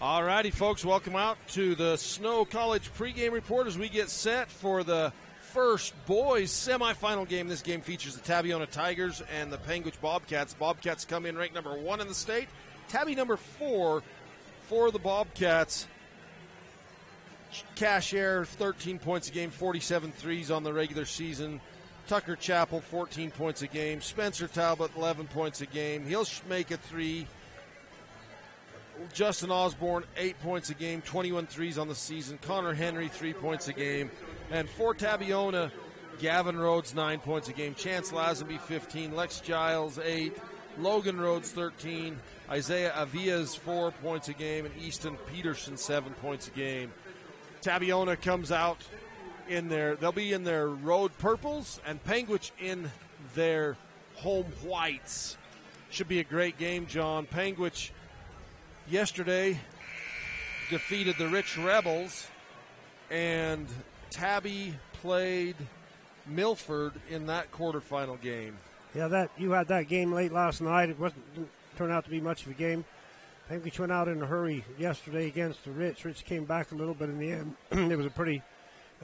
All righty, folks, welcome out to the Snow College pregame report as we get set for the first boys semifinal game. This game features the Tabiona Tigers and the Panguitch Bobcats. Bobcats come in ranked number 1 in the state. Tabby number 4 for the Bobcats. Cash Air, 13 points a game, 47 threes on the regular season. Tucker Chappell, 14 points a game. Spencer Talbot, 11 points a game. He'll make a three. Justin Osborne, 8 points a game, 21 threes on the season. Connor Henry, 3 points a game. And for Tabiona, Gavin Rhodes, 9 points a game. Chance Lazenby, 15. Lex Giles, 8. Logan Rhodes, 13. Isaiah Avias, 4 points a game. And Easton Peterson, 7 points a game. Tabiona comes out they'll be in their road purples, and Panguitch in their home whites. Should be a great game, John. Panguitch yesterday defeated the Rich Rebels, and Tabby played Milford in that quarterfinal game. Yeah, you had that game late last night. It didn't turn out to be much of a game. Panguitch went out in a hurry yesterday against the Rich. Rich came back a little bit in the end. It was a pretty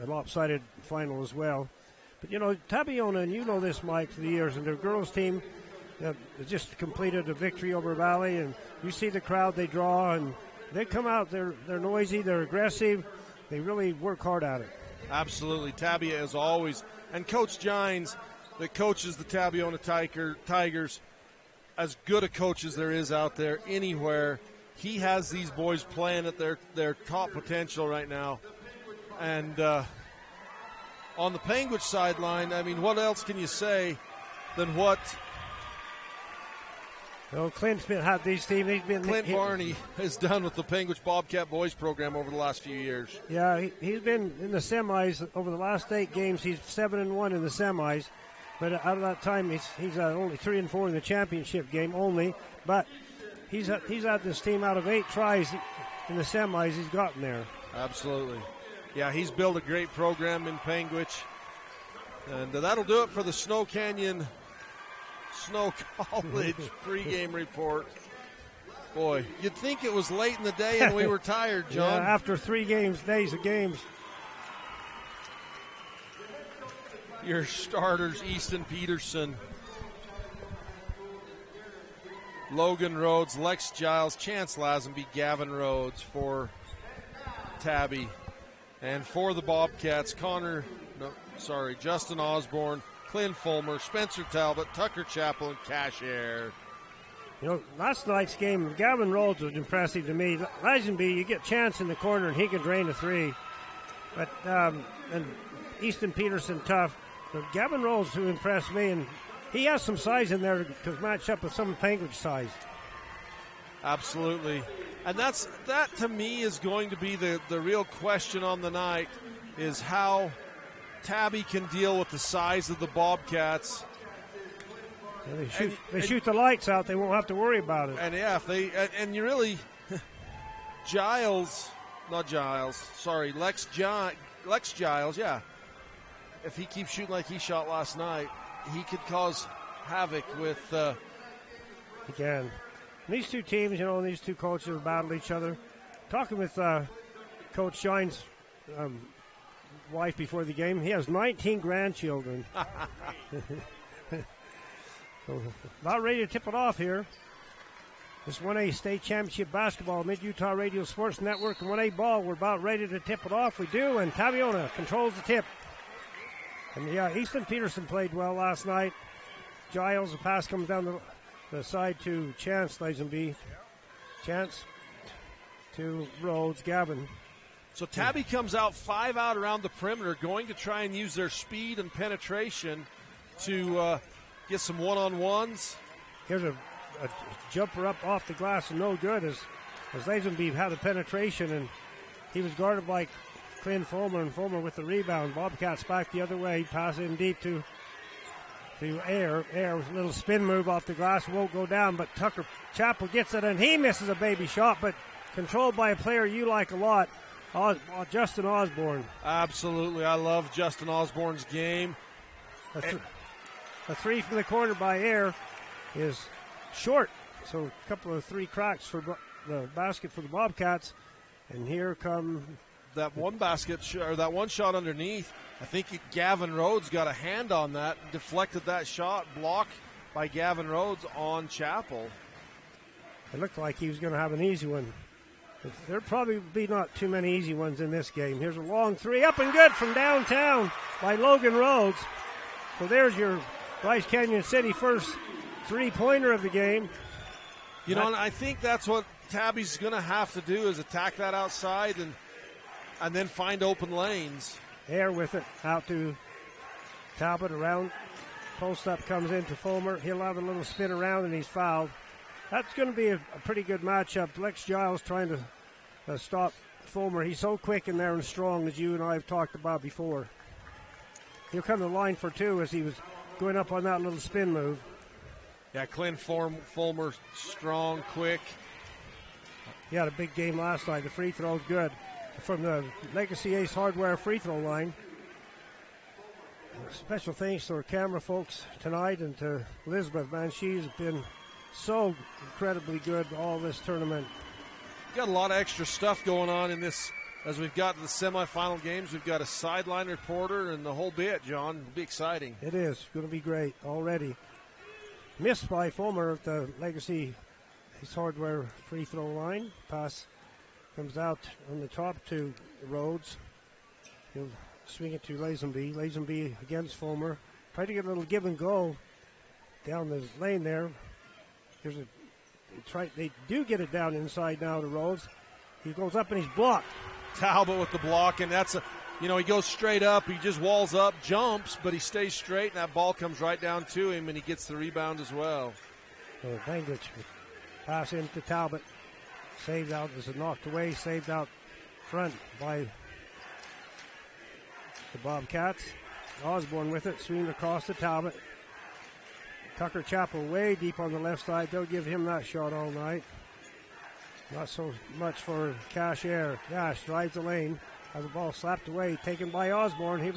lopsided final as well. But, Tabiona, and you know this, Mike, for the years, and their girls team just completed a victory over Valley, and you see the crowd they draw, and they come out, they're noisy, they're aggressive, they really work hard at it. Absolutely. Tabby, as always. And Coach Gines, that coaches the Tabiona Tigers, as good a coach as there is out there anywhere. He has these boys playing at their top potential right now. And on the Panguitch sideline, I mean, what else can you say than what Clint's had these teams. Clint Barney has done with the Panguitch Bobcat boys program over the last few years. Yeah, he's been in the semis over the last 8 games. He's 7-1 in the semis, but out of that time, he's only 3-4 in the championship game only. But he's had this team out of 8 tries in the semis. He's gotten there. Absolutely. Yeah, he's built a great program in Panguitch. And that'll do it for the Snow Canyon Snow College pregame report. Boy, you'd think it was late in the day and we were tired, John. Yeah, after 3 days of games. Your starters, Easton Peterson, Logan Rhodes, Lex Giles, Chance Lazenby, Gavin Rhodes for Tabby. And for the Bobcats, Justin Osborne, Clint Fulmer, Spencer Talbot, Tucker Chappell, and Cash Air. Last night's game, Gavin Rhodes was impressive to me. Lazenby, you get Chance in the corner and he can drain a 3. But and Easton Peterson tough. But Gavin Rhodes, who impressed me, and he has some size in there to match up with some Panguitch size. Absolutely. And that to me is going to be the real question on the night, is how Tabby can deal with the size of the Bobcats. Yeah, they shoot the lights out, they won't have to worry about it. And yeah, if they and you really Lex Giles, yeah. If he keeps shooting like he shot last night, he could cause havoc with he can. These two teams, these two coaches have battled each other. Talking with Coach Shine's wife before the game, he has 19 grandchildren. So, about ready to tip it off here. This 1A State Championship Basketball, Mid-Utah Radio Sports Network, and 1A Ball. We're about ready to tip it off. We do, and Tabiona controls the tip. And yeah, Easton Peterson played well last night. Giles, the pass comes down the side to Chance Lazenby. Chance to Rhodes, Gavin. So Tabby comes out 5 out around the perimeter, going to try and use their speed and penetration to get some one-on-ones. Here's a jumper up off the glass and no good as Lazenby had a penetration, and he was guarded by Clint Fulmer, and Fulmer with the rebound. Bobcats back the other way, pass in deep to Air. Air with a little spin move off the glass, won't go down, but Tucker Chappell gets it, and he misses a baby shot, but controlled by a player you like a lot, Justin Osborne. Absolutely, I love Justin Osborne's game. A 3 from the corner by Air is short, so a couple of 3 cracks for the basket for the Bobcats. And here come that one basket, or that one shot underneath. I think Gavin Rhodes got a hand on that, deflected that shot, blocked by Gavin Rhodes on Chappell. It looked like he was going to have an easy one. There'll probably be not too many easy ones in this game. Here's a long three, up and good from downtown by Logan Rhodes. So there's your Bryce Canyon City first three-pointer of the game. You know, and I think that's what Tabby's going to have to do, is attack that outside and then find open lanes. Air with it, out to Talbot, around. Post up comes into Fulmer. He'll have a little spin around, and he's fouled. That's going to be a pretty good matchup. Lex Giles trying to stop Fulmer. He's so quick in there and strong, as you and I have talked about before. He'll come to the line for two as he was going up on that little spin move. Yeah, Clint Fulmer, strong, quick. He had a big game last night. The free throw's good. From the Legacy Ace Hardware free throw line. Special thanks to our camera folks tonight and to Elizabeth, man. She's been so incredibly good all this tournament. Got a lot of extra stuff going on in this. As we've got to the semifinal games, we've got a sideline reporter and the whole bit, John. It'll be exciting. It is going to be great already. Missed by Fulmer at the Legacy Ace Hardware free throw line. Pass comes out on the top to Rhodes. He'll swing it to Lazenby. Lazenby against Fulmer. Try to get a little give and go down the lane there. They do get it down inside now to Rhodes. He goes up and he's blocked. Talbot with the block, and that's he goes straight up. He just walls up, jumps, but he stays straight, and that ball comes right down to him, and he gets the rebound as well. Panguitch pass into Talbot. Saved out, as it knocked away, saved out front by the Bobcats. Osborne with it, swinging across to Talbot. Tucker Chappell way deep on the left side. They'll give him that shot all night. Not so much for Cash Air. Cash drives the lane. Has the ball slapped away, taken by Osborne.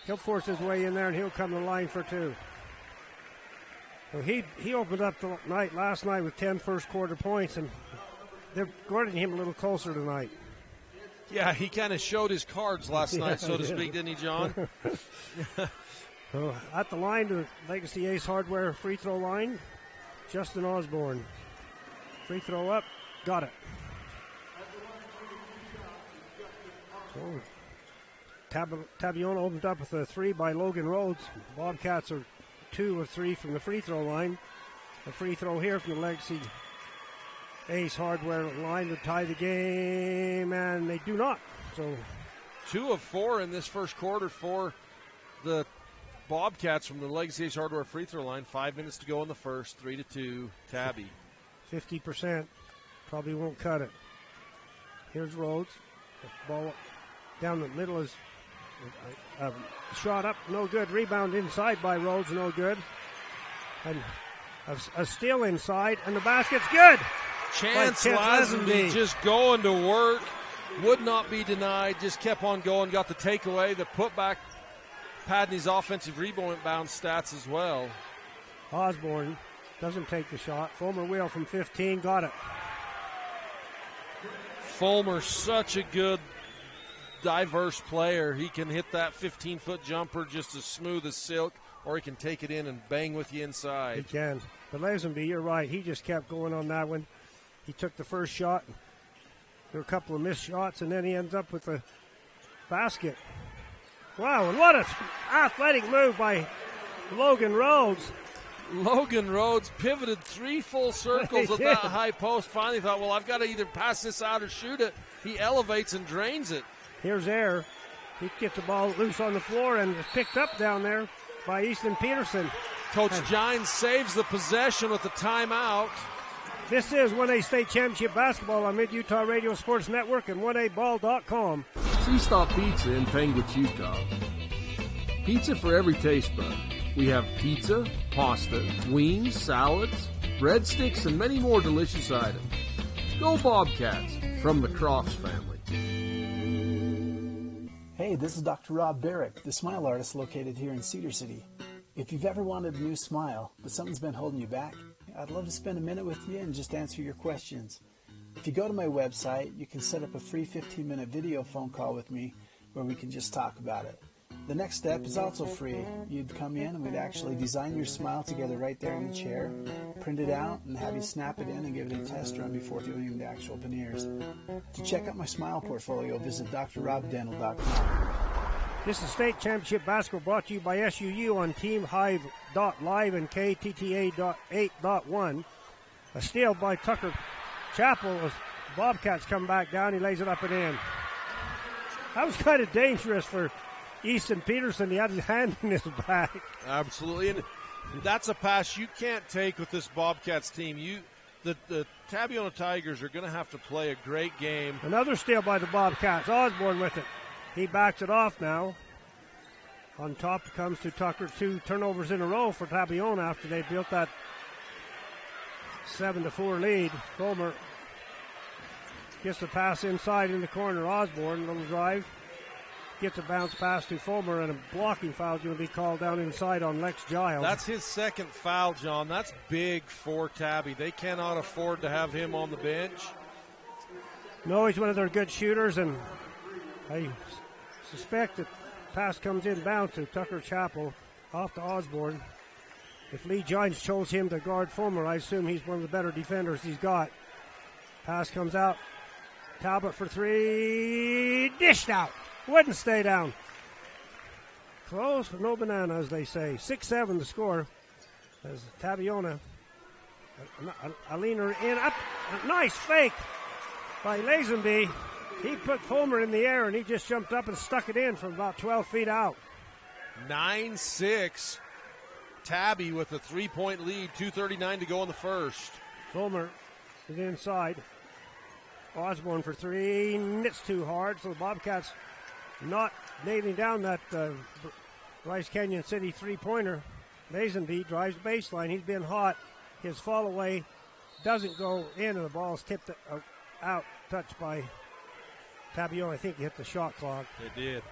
He'll force his way in there, and he'll come to the line for two. So he opened up the night last night with 10 first quarter points, and they're guarding him a little closer tonight. Yeah, he kind of showed his cards last night, so to speak, didn't he, John? So at the line to the Legacy Ace Hardware free throw line, Justin Osborne. Free throw up, got it. So Tabiona opened up with a three by Logan Rhodes. Bobcats are 2 of 3 from the free throw line. A free throw here from the Legacy Ace Hardware line to tie the game, and they do not. So 2 of 4 in this first quarter for the Bobcats from the Legacy Ace Hardware free throw line. 5 minutes to go in the first. 3-2, Tabby. 50%. Probably won't cut it. Here's Rhodes. Ball down the middle is shot up, no good. Rebound inside by Rhodes, no good. And a steal inside, and the basket's good. Chance Lazenby just going to work. Would not be denied. Just kept on going. Got the takeaway. The putback. Padney's offensive rebound stats as well. Osborne doesn't take the shot. Fulmer wheel from 15. Got it. Fulmer, such a good, diverse player. He can hit that 15-foot jumper just as smooth as silk, or he can take it in and bang with you inside. He can. But Lazenby, you're right. He just kept going on that one. He took the first shot. There were a couple of missed shots, and then he ends up with the basket. Wow, and what an athletic move by Logan Rhodes. Logan Rhodes pivoted 3 full circles at that high post. Finally thought, well, I've got to either pass this out or shoot it. He elevates and drains it. Here's Air. He gets the ball loose on the floor and is picked up down there by Easton Peterson. Coach Gines saves the possession with the timeout. This is 1A State Championship Basketball on Mid-Utah Radio Sports Network and 1aball.com. C-Stop Pizza in Panguitch, Utah. Pizza for every taste bud. We have pizza, pasta, wings, salads, breadsticks, and many more delicious items. Go Bobcats from the Crofts family. Hey, this is Dr. Rob Barrick, the smile artist located here in Cedar City. If you've ever wanted a new smile, but something's been holding you back, I'd love to spend a minute with you and just answer your questions. If you go to my website, you can set up a free 15-minute video phone call with me where we can just talk about it. The next step is also free. You'd come in and we'd actually design your smile together right there in the chair, print it out, and have you snap it in and give it a test run before doing the actual veneers. To check out my smile portfolio, visit drrobdental.com. This is State Championship Basketball brought to you by SUU on TeamHive.live and KTTA.8.1. A steal by Tucker Chappell as Bobcats come back down. He lays it up and in. That was kind of dangerous for Easton Peterson. He had his hand in his back. Absolutely. And that's a pass you can't take with this Bobcats team. The Tabiona Tigers are going to have to play a great game. Another steal by the Bobcats. Osborne with it. He backs it off now. On top comes to Tucker. 2 turnovers in a row for Tabiona after they built that 7-4 lead. Fulmer gets the pass inside in the corner. Osborne, little drive. Gets a bounce pass to Fulmer, and a blocking foul is going to be called down inside on Lex Giles. That's his second foul, John. That's big for Tabby. They cannot afford to have him on the bench. No, he's one of their good shooters, and I suspect that pass comes inbound to Tucker Chappell off to Osborne. If Lee Giles chose him to guard Fulmer, I assume he's one of the better defenders he's got. Pass comes out. Talbot for 3. Dished out. Wouldn't stay down. Close, but no banana, as they say. 6-7 the score. As Tabiona, a leaner in. Up. A nice fake by Lazenby. He put Fulmer in the air, and he just jumped up and stuck it in from about 12 feet out. 9-6. Tabby with a 3-point lead, 2:39 to go in the first. Fulmer is inside. Osborne for 3, knits too hard, so the Bobcats not nailing down that Rice Canyon City three-pointer. Lazenby drives baseline. He's been hot. His fall away doesn't go in, and the ball's tipped out, touched by Tabiona. I think he hit the shot clock. It did.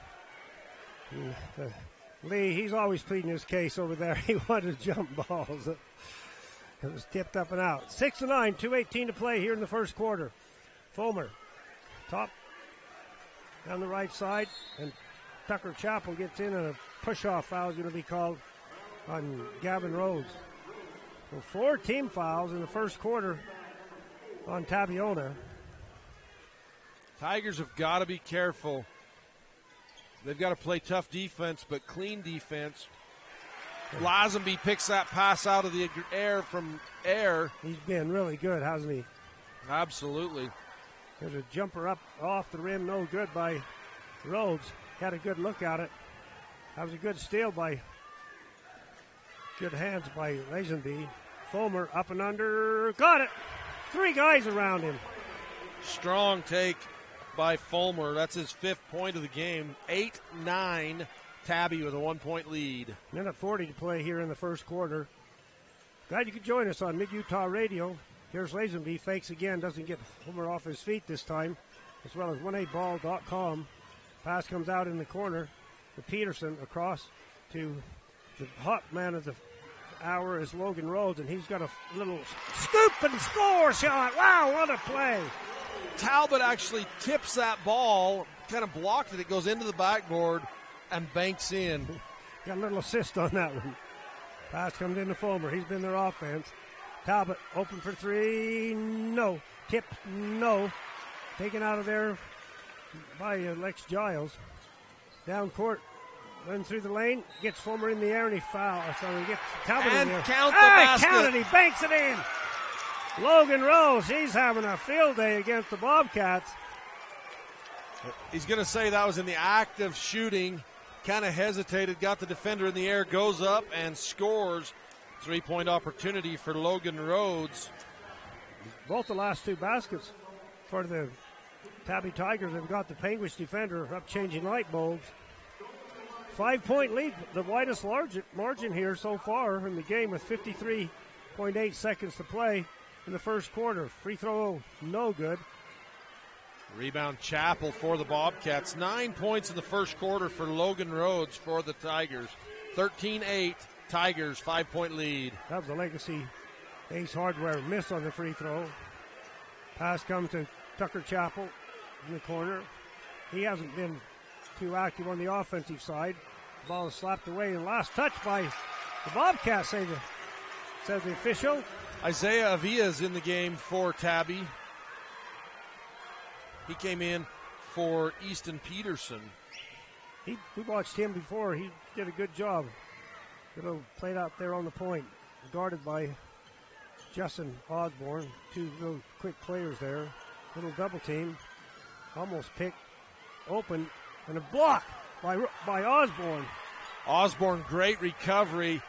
Lee, he's always pleading his case over there. He wanted jump balls. It was tipped up and out. 6-9, 2:18 to play here in the first quarter. Fulmer, top down the right side, and Tucker Chappell gets in, and a push-off foul is going to be called on Gavin Rhodes. So 4 team fouls in the first quarter on Tabiona. Tigers have got to be careful. They've got to play tough defense, but clean defense. Lazenby picks that pass out of the air from air. He's been really good, hasn't he? Absolutely. There's a jumper up off the rim, no good by Rhodes. Had a good look at it. That was a good steal by, good hands by Lazenby. Fulmer up and under, got it. 3 guys around him. Strong take by Fulmer. That's his 5th point of the game. 8-9, Tabby with a 1-point lead. Minute 40 to play here in the first quarter. Glad you could join us on Mid-Utah Radio. Here's Lazenby, fakes again, doesn't get Fulmer off his feet this time, as well as 1aball.com. Pass comes out in the corner to Peterson across to the hot man of the hour is Logan Rhodes, and he's got a little scoop and score shot. Wow, what a play. Talbot actually tips that ball, kind of blocked it. It goes into the backboard and banks in. Got a little assist on that one. Pass comes into Fulmer. He's been their offense. Talbot open for 3. No. Tip. No. Taken out of there by Lex Giles. Down court. Run through the lane. Gets Fulmer in the air and he fouls. So he gets Talbot in there. Count the basket. Counted. He banks it in. Logan Rose, he's having a field day against the Bobcats. He's going to say that was in the act of shooting. Kind of hesitated, got the defender in the air, goes up and scores. 3-point opportunity for Logan Rhodes. Both the last 2 baskets for the Tabby Tigers have got the Panguitch defender up changing light bulbs. 5-point lead, the widest margin here so far in the game with 53.8 seconds to play in the first quarter. Free throw, no good. Rebound Chappell for the Bobcats. 9 points in the first quarter for Logan Rhodes for the Tigers. 13-8, Tigers, 5-point lead. That was a legacy Ace Hardware miss on the free throw. Pass comes to Tucker Chappell in the corner. He hasn't been too active on the offensive side. The ball is slapped away, and last touch by the Bobcats, says the official. Isaiah Avila is in the game for Tabby. He came in for Easton Peterson. We watched him before. He did a good job. Good little played out there on the point, guarded by Justin Osborne. Two little quick players there. Little double team. Almost picked open, and a block by Osborne. Osborne, great recovery.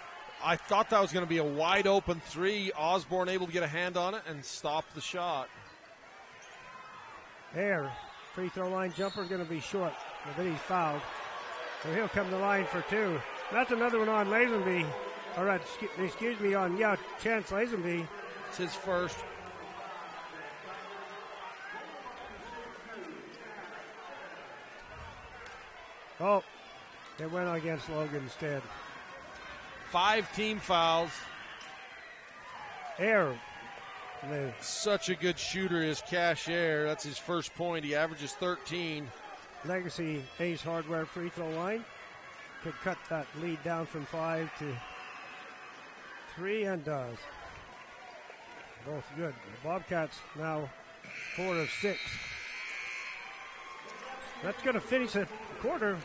I thought that was going to be a wide open three. Osborne able to get a hand on it and stop the shot. There, free throw line jumper going to be short. But he's fouled. So he'll come to the line for two. That's another one on Lazenby. On Chance Lazenby. It's his first. Oh, it went against Logan instead. 5 team fouls. Air. Such a good shooter is Cash Air. That's his first point. He averages 13. Legacy Ace Hardware free throw line. Could cut that lead down from 5 to 3 and does. Both good. The Bobcats now 4 of 6. That's going to finish the quarter.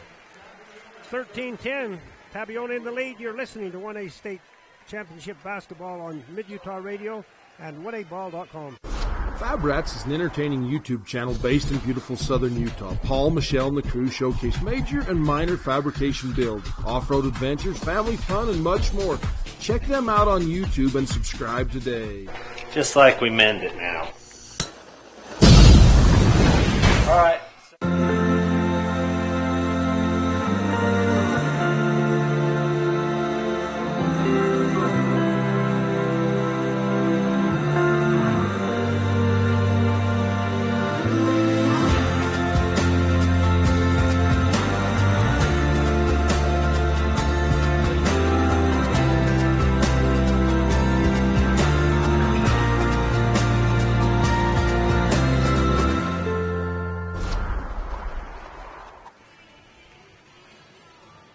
13-10. Tabiona in the lead. You're listening to 1A State Championship Basketball on Mid-Utah Radio and 1aball.com. Fab Rats is an entertaining YouTube channel based in beautiful southern Utah. Paul, Michelle, and the crew showcase major and minor fabrication builds, off-road adventures, family fun, and much more. Check them out on YouTube and subscribe today. Just like we meant it now. All right.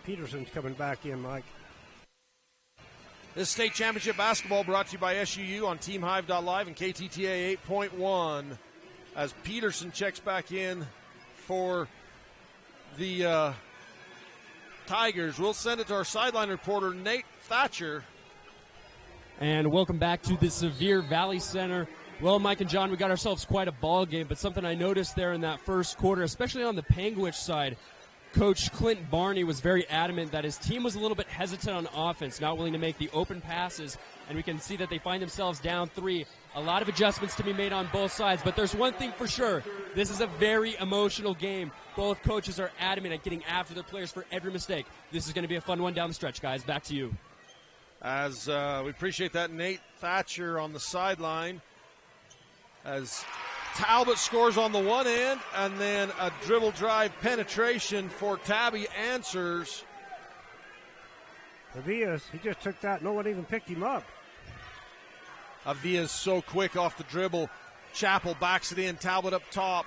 Peterson's coming back in, Mike. This state championship basketball brought to you by SUU on TeamHive.live and KTTA 8.1 as Peterson checks back in for the Tigers. We'll send it to our sideline reporter, Nate Thatcher. And welcome back to the Sevier Valley Center. Well, Mike and John, we got ourselves quite a ball game, but something I noticed there in that first quarter, especially on the Panguitch side, Coach Clint Barney was very adamant that his team was a little bit hesitant on offense, not willing to make the open passes, and we can see that they find themselves down 3. A lot of adjustments to be made on both sides, but there's one thing for sure. This is a very emotional game. Both coaches are adamant at getting after their players for every mistake. This is going to be a fun one down the stretch, guys. Back to you. As we appreciate that, Nate Thatcher on the sideline. As Talbot scores on the one end, and then a dribble drive penetration for Tabby answers. Avias, he just took that. No one even picked him up. Avia's so quick off the dribble. Chappell backs it in. Talbot up top.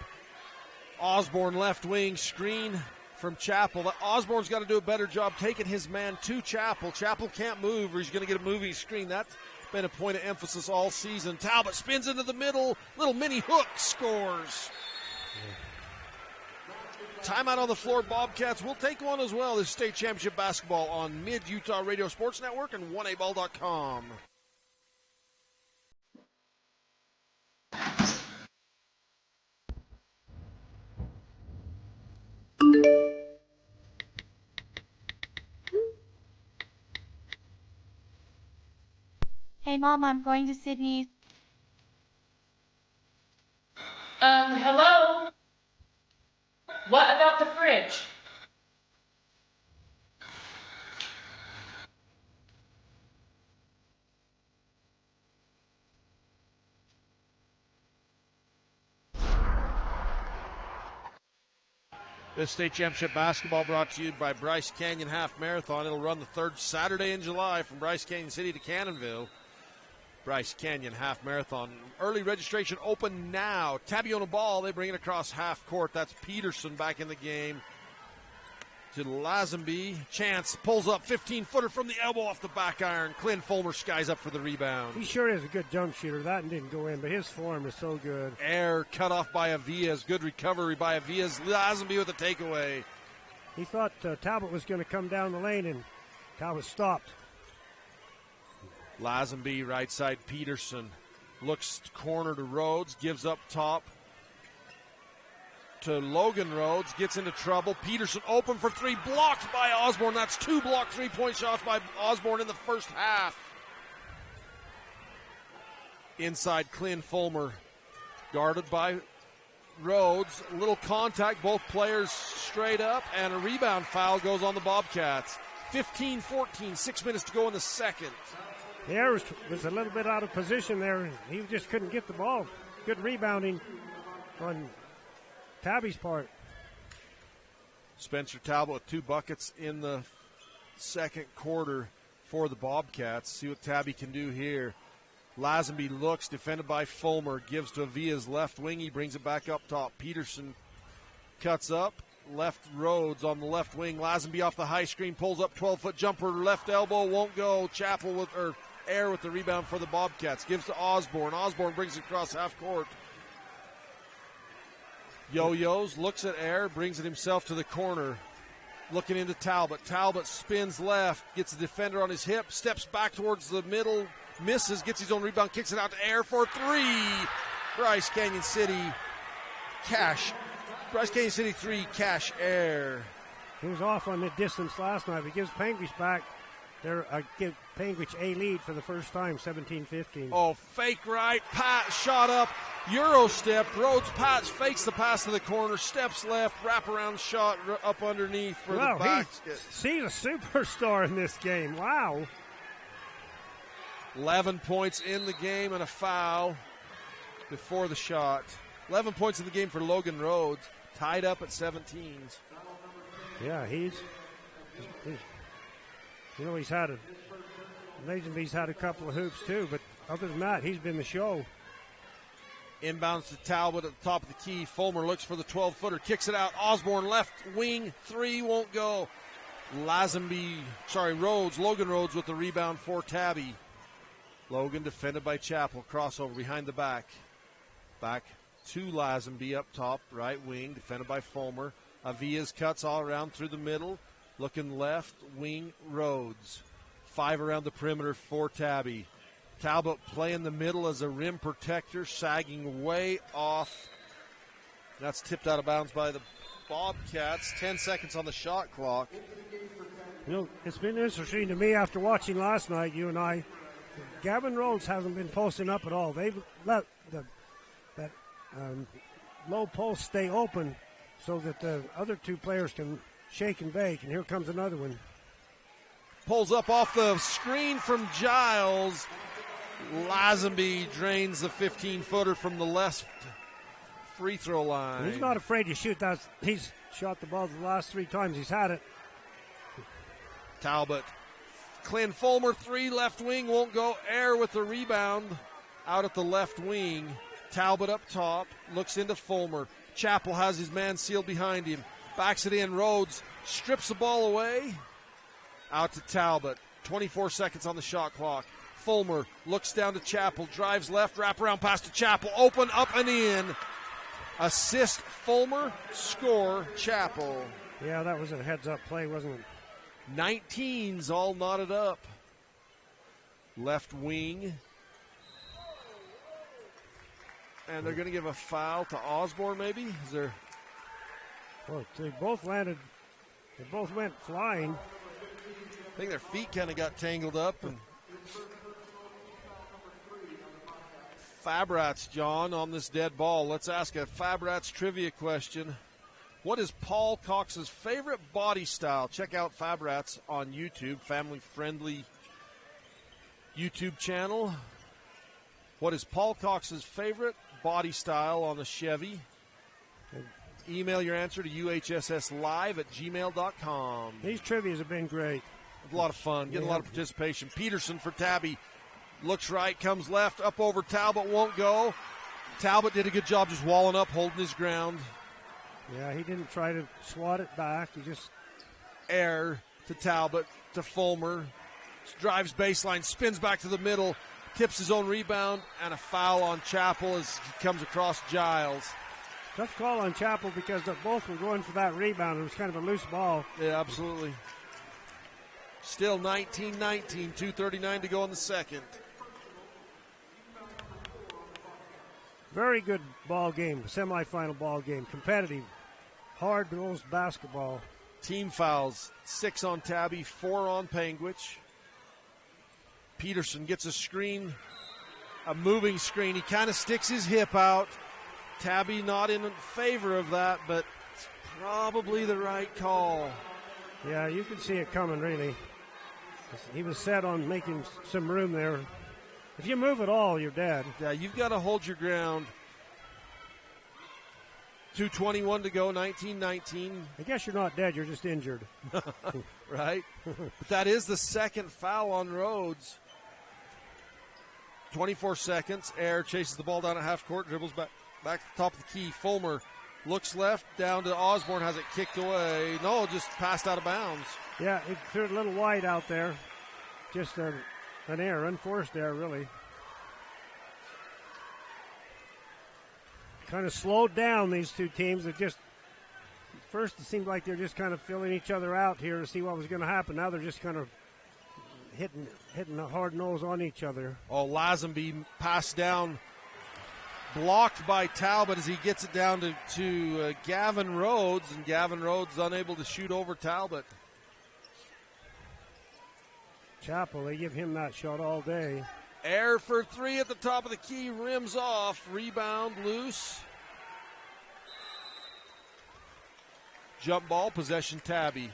Osborne left wing screen from Chappell. Osborne's got to do a better job taking his man to Chappell. Chappell can't move or he's going to get a moving screen. That's been a point of emphasis all season. Talbot spins into the middle. Little mini hook, scores. Timeout on the floor. Bobcats will take one as well. This state championship basketball on Mid-Utah Radio Sports Network and 1aball.com. Hey Mom, I'm going to Sydney. Hello? What about the fridge? This state championship basketball brought to you by Bryce Canyon Half Marathon. It'll run the third Saturday in July from Bryce Canyon City to Cannonville. Bryce Canyon Half Marathon. Early registration open now. Tabiona ball, they bring it across half court. That's Peterson back in the game to Lazenby. Chance pulls up 15-footer from the elbow off the back iron. Clint Fulmer skies up for the rebound. He sure is a good jump shooter. That didn't go in, but his form is so good. Air cut off by Avias. Good recovery by Avias. Lazenby with a takeaway. He thought Talbot was going to come down the lane, and Talbot stopped. Lazenby right side. Peterson looks corner to Rhodes. Gives up top to Logan Rhodes, gets into trouble. Peterson open for three, blocked by Osborne. That's 2 blocked three-point shots by Osborne in the first half. Inside, Clint Fulmer, guarded by Rhodes. A little contact, both players straight up, and a rebound foul goes on the Bobcats. 15-14, 6 minutes to go in the second. The air was a little bit out of position there. He just couldn't get the ball. Good rebounding on Tabby's part. Spencer Talbot with 2 buckets in the second quarter for the Bobcats. See what Tabby can do here. Lazenby looks, defended by Fulmer, gives to Avia's left wing. He brings it back up top. Peterson cuts up. Left Rhodes on the left wing. Lazenby off the high screen, pulls up 12-foot jumper. Left elbow won't go. Chappell Air with the rebound for the Bobcats. Gives to Osborne. Osborne brings it across half court. Yo-Yos, looks at Air, brings it himself to the corner. Looking into Talbot. Talbot spins left, gets the defender on his hip, steps back towards the middle, misses, gets his own rebound, kicks it out to Air for 3. Bryce Canyon City, Bryce Canyon City 3, Cash Air. He was off on the distance last night, but gives Panguitch back. Give Panguitch a lead for the first time, 17-15. Oh, fake right, Pat shot up, Euro step, Rhodes Pat fakes the pass to the corner, steps left, wraparound shot up underneath for the basket. He's a superstar in this game, wow. 11 points in the game and a foul before the shot. 11 points in the game for Logan Rhodes, tied up at 17s. Yeah, he's had a couple of hoops too, but other than that, he's been the show. Inbounds to Talbot at the top of the key. Fulmer looks for the 12-footer, kicks it out. Osborne left wing, 3 won't go. Rhodes, Logan Rhodes with the rebound for Tabby. Logan defended by Chappell, crossover behind the back. Back to Lazenby up top, right wing, defended by Fulmer. Avia's cuts all around through the middle. Looking left wing, Rhodes. 5 around the perimeter for Tabby. Talbot playing the middle as a rim protector, sagging way off. That's tipped out of bounds by the Bobcats. 10 seconds on the shot clock. It's been interesting to me after watching last night, you and I. Gavin Rhodes hasn't been posting up at all. They've let that low post stay open so that the other 2 players can shake and bake, and here comes another one. Pulls up off the screen from Giles. Lazenby drains the 15-footer from the left free throw line. He's not afraid to shoot that. He's shot the ball the last 3 times he's had it. Talbot. Clint Fulmer, 3 left wing, won't go. Air with the rebound out at the left wing. Talbot up top, looks into Fulmer. Chappell has his man sealed behind him. Backs it in. Rhodes strips the ball away. Out to Talbot. 24 seconds on the shot clock. Fulmer looks down to Chappell. Drives left. Wraparound pass to Chappell. Open, up, and in. Assist Fulmer. Score Chappell. Yeah, that was a heads-up play, wasn't it? 19's all knotted up. Left wing. And they're going to give a foul to Osborne, maybe? Is there... Well, they both went flying. I think their feet kind of got tangled up. And Fabrats, John, on this dead ball. Let's ask a Fabrats trivia question. What is Paul Cox's favorite body style? Check out Fabrats on YouTube, family-friendly YouTube channel. What is Paul Cox's favorite body style on the Chevy? Email your answer to uhsslive@gmail.com. These trivias have been great. A lot of fun, getting a lot of participation. Peterson for Tabby. Looks right, comes left, up over Talbot, won't go. Talbot did a good job just walling up, holding his ground. Yeah, he didn't try to swat it back. He just... Air to Talbot, to Fulmer. Drives baseline, spins back to the middle, tips his own rebound, and a foul on Chappell as he comes across Giles. Tough call on Chappell because they both were going for that rebound. It was kind of a loose ball. Yeah, absolutely. Still 19-19, 2:39 to go in the second. Very good ball game, semifinal ball game, competitive, hard-nosed basketball. Team fouls, 6 on Tabby, 4 on Panguitch. Peterson gets a screen, a moving screen. He kind of sticks his hip out. Tabby not in favor of that, but it's probably the right call. Yeah, you can see it coming, really. He was set on making some room there. If you move at all, you're dead. Yeah, you've got to hold your ground. 2:21 to go, 19-19. I guess you're not dead, you're just injured. Right? But that is the second foul on Rhodes. 24 seconds. Air chases the ball down at half court, dribbles back to the top of the key. Fulmer looks left, down to Osborne, has it kicked away. No, just passed out of bounds. Yeah, it threw it a little wide out there. Just an error, unforced error, really. Kind of slowed down these two teams. It just, first it seemed like they're just kind of filling each other out here to see what was going to happen. Now they're just kind of hitting a hard nose on each other. Oh, Lazenby passed down, blocked by Talbot as he gets it down to Gavin Rhodes, and Gavin Rhodes unable to shoot over Talbot. Chappell, they give him that shot all day. Air for 3 at the top of the key, rims off, rebound loose. Jump ball, possession Tabby.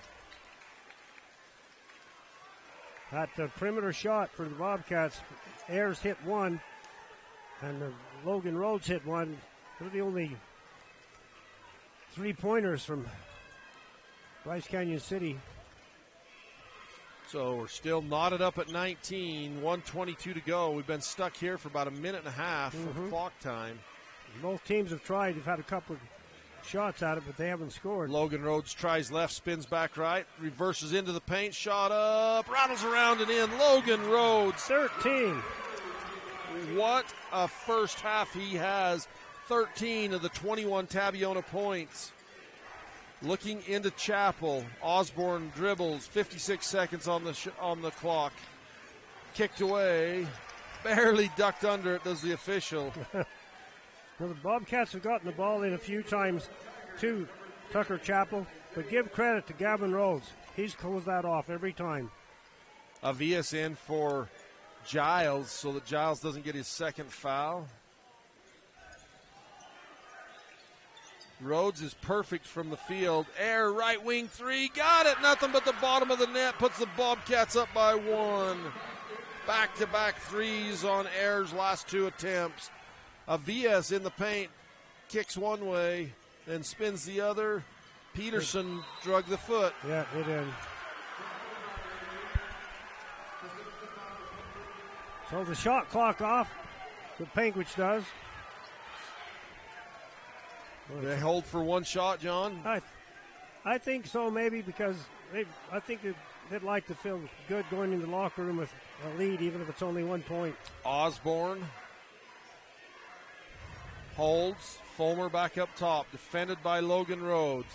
That perimeter shot for the Bobcats, Ayers hit one, and Logan Rhodes hit one. They're the only 3-pointers from Bryce Canyon City. So we're still knotted up at 19, 1:22 to go. We've been stuck here for about a minute and a half of clock time. Both teams have tried. They've had a couple of shots at it, but they haven't scored. Logan Rhodes tries left, spins back right, reverses into the paint, shot up, rattles around and in. Logan Rhodes. 13. What a first half he has. 13 of the 21 Tabiona points. Looking into Chappell, Osborne dribbles, 56 seconds on the clock. Kicked away, barely ducked under it, does the official. Well, the Bobcats have gotten the ball in a few times to Tucker Chappell, but give credit to Gavin Rhodes. He's closed that off every time. Avias in for Giles so that Giles doesn't get his second foul. Rhodes is perfect from the field. Air right wing 3, got it. Nothing but the bottom of the net, puts the Bobcats up by 1. Back-to-back threes on Air's last 2 attempts. Avias in the paint, kicks one way, then spins the other. Peterson drug the foot. Yeah, it did. So the shot clock off, the Panguitch does. They hold for one shot, John? I think so, maybe, because I think they'd like to feel good going into the locker room with a lead, even if it's only 1 point. Osborne holds. Fulmer back up top, defended by Logan Rhodes.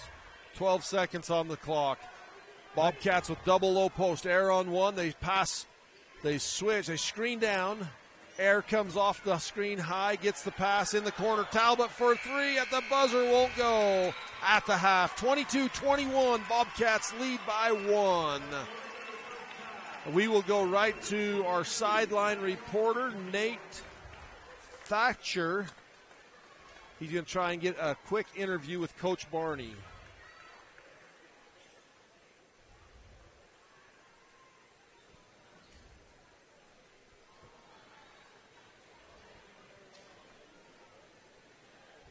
12 seconds on the clock. Bobcats with double low post. Air on one. They pass. They switch. They screen down. Air comes off the screen high, gets the pass in the corner. Talbot for 3 at the buzzer, won't go at the half. 22-21, Bobcats lead by 1. We will go right to our sideline reporter, Nate Thatcher. He's going to try and get a quick interview with Coach Barney.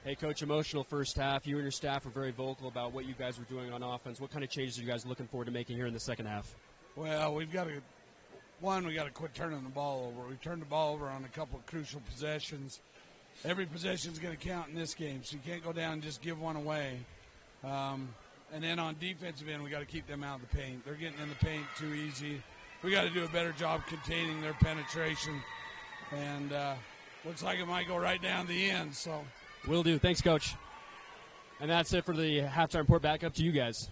Hey, Coach, emotional first half. You and your staff were very vocal about what you guys were doing on offense. What kind of changes are you guys looking forward to making here in the second half? Well, we've got to one, we got to quit turning the ball over. We turned the ball over on a couple of crucial possessions. Every possession is going to count in this game, so you can't go down and just give one away. And then on defensive end, we got to keep them out of the paint. They're getting in the paint too easy. We got to do a better job containing their penetration. And looks like it might go right down the end. So Will do. Thanks, Coach. And that's it for the halftime report. Back up to you guys.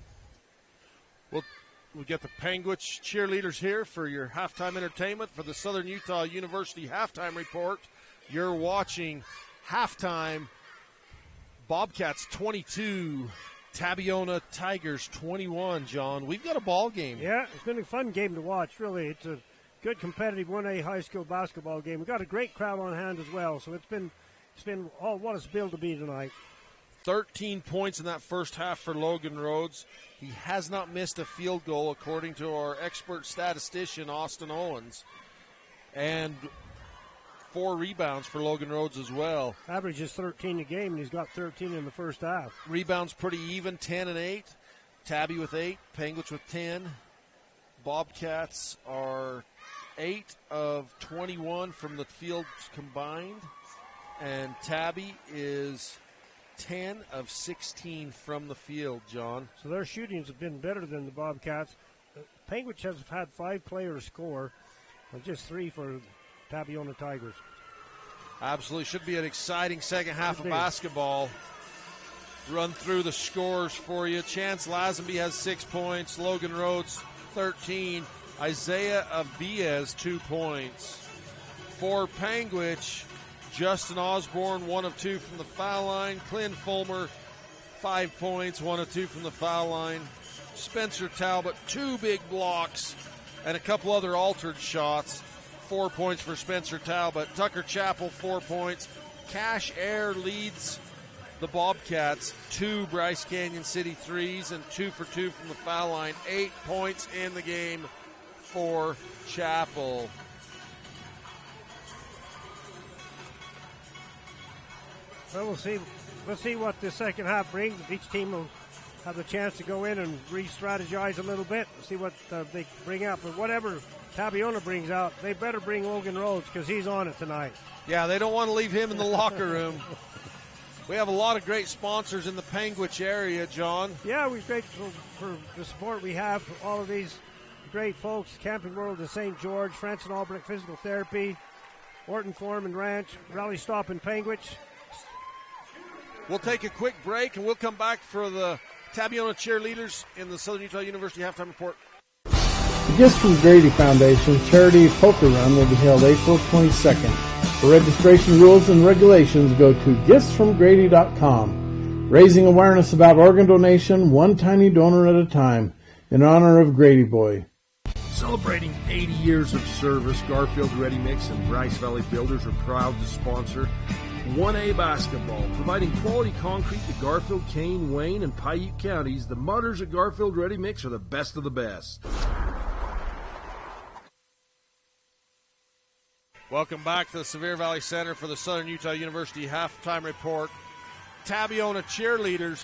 We'll get the Panguitch cheerleaders here for your halftime entertainment for the Southern Utah University halftime report. You're watching halftime. Bobcats 22, Tabiona Tigers 21, John. We've got a ball game. Yeah, it's been a fun game to watch, really. It's a good competitive 1A high school basketball game. We've got a great crowd on hand as well, so it's been all what it's billed to be tonight. 13 points in that first half for Logan Rhodes. He has not missed a field goal, according to our expert statistician, Austin Owens. And 4 rebounds for Logan Rhodes as well. Average is 13 a game, and he's got 13 in the first half. Rebounds pretty even, 10 and 8. Tabby with 8, Panguitch with 10. Bobcats are 8 of 21 from the field combined. And Tabby is 10 of 16 from the field, John. So their shootings have been better than the Bobcats. Panguitch has had 5 players score, and just 3 for Tabiona Tigers. Absolutely. Should be an exciting second half of basketball. Run through the scores for you. Chance Lazenby has 6 points. Logan Rhodes, 13. Isaiah Aviez, 2 points. For Panguitch, Justin Osborne, 1 of 2 from the foul line. Clint Fulmer, 5 points, 1 of 2 from the foul line. Spencer Talbot, 2 big blocks and a couple other altered shots. 4 points for Spencer Talbot. Tucker Chappell, 4 points. Cash Air leads the Bobcats. 2 Bryce Canyon City threes and 2 for 2 from the foul line. 8 points in the game for Chappell. Well, we'll see what the second half brings. Each team will have a chance to go in and re-strategize a little bit, see what they bring out. But whatever Tabiona brings out, they better bring Logan Rhodes because he's on it tonight. Yeah, they don't want to leave him in the locker room. We have a lot of great sponsors in the Panguitch area, John. Yeah, we're grateful for the support we have for all of these great folks. Camping World in St. George, Francis Albrecht Physical Therapy, Orton Farm and Ranch, Rally Stop in Panguitch. We'll take a quick break, and we'll come back for the Tabiona cheerleaders in the Southern Utah University halftime report. The Gifts from Grady Foundation Charity Poker Run will be held April 22nd. For registration rules and regulations, go to giftsfromgrady.com. Raising awareness about organ donation, one tiny donor at a time, in honor of Grady Boy. Celebrating 80 years of service, Garfield Ready Mix and Bryce Valley Builders are proud to sponsor 1A basketball, providing quality concrete to Garfield, Kane, Wayne, and Paiute counties. The mutters at Garfield Ready Mix are the best of the best. Welcome back to the Sevier Valley Center for the Southern Utah University halftime report. Tabiona cheerleaders,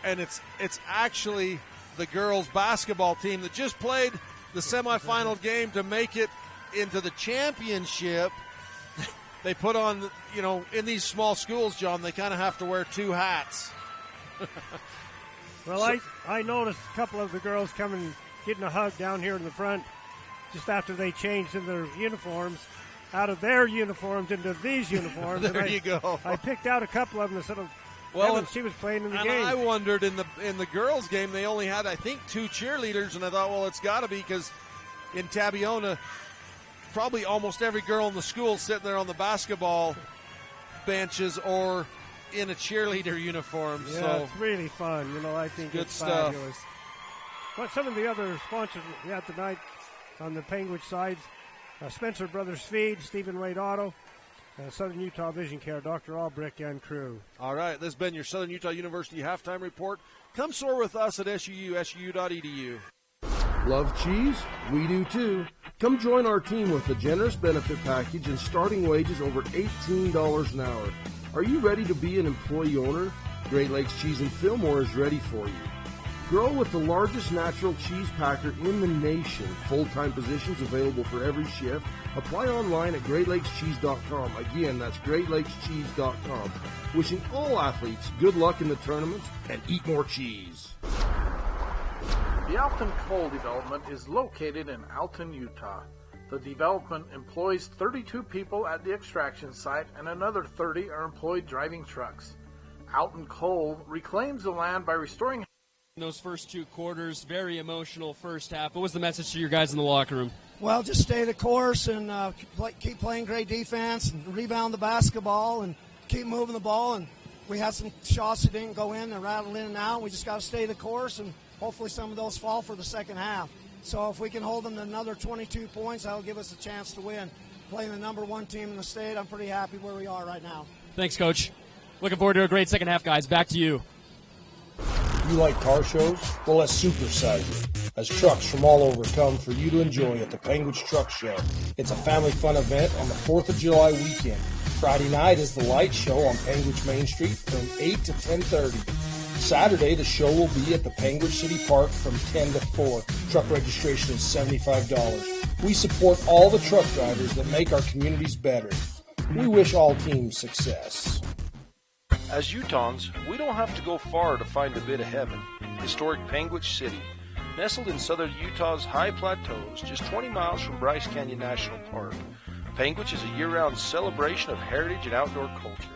and it's actually the girls basketball team that just played the semifinal game to make it into the championship. They put on, in these small schools, John, they kind of have to wear 2 hats. Well, I noticed a couple of the girls coming, getting a hug down here in the front just after they changed in their uniforms, out of their uniforms into these uniforms. There you go. I picked out a couple of them instead of she was playing in the game. I wondered in the girls' game they only had, I think, 2 cheerleaders, and I thought, well, it's got to be because in Tabiona, probably almost every girl in the school sitting there on the basketball benches or in a cheerleader uniform. Yeah, so it's really fun. I think good it's stuff. Fabulous. But some of the other sponsors we had tonight on the Panguitch side, Spencer Brothers Feed, Stephen Wade Auto, Southern Utah Vision Care, Dr. Albrecht and crew. All right, this has been your Southern Utah University halftime report. Come soar with us at SUU.edu. Love cheese? We do too. Come join our team with a generous benefit package and starting wages over $18 an hour. Are you ready to be an employee owner? Great Lakes Cheese and Fillmore is ready for you. Grow with the largest natural cheese packer in the nation. Full-time positions available for every shift. Apply online at GreatLakesCheese.com. Again, that's GreatLakesCheese.com. Wishing all athletes good luck in the tournaments and eat more cheese. The Alton Coal Development is located in Alton, Utah. The development employs 32 people at the extraction site and another 30 are employed driving trucks. Alton Coal reclaims the land by restoring those first 2 quarters. Very emotional first half. What was the message to your guys in the locker room? Well, just stay the course and keep playing great defense and rebound the basketball and keep moving the ball. And we had some shots that didn't go in and rattled in and out. We just got to stay the course, and hopefully some of those fall for the second half. So if we can hold them to another 22 points, that'll give us a chance to win. Playing the number 1 team in the state, I'm pretty happy where we are right now. Thanks, Coach. Looking forward to a great second half, guys. Back to you. You like car shows? Well, let's supersize it, as trucks from all over come for you to enjoy at the Panguitch Truck Show. It's a family fun event on the 4th of July weekend. Friday night is the light show on Panguitch Main Street from 8 to 10:30. Saturday, the show will be at the Panguitch City Park from 10 to 4. Truck registration is $75. We support all the truck drivers that make our communities better. We wish all teams success. As Utahns, we don't have to go far to find a bit of heaven. Historic Panguitch City, nestled in southern Utah's high plateaus, just 20 miles from Bryce Canyon National Park. Panguitch is a year-round celebration of heritage and outdoor culture.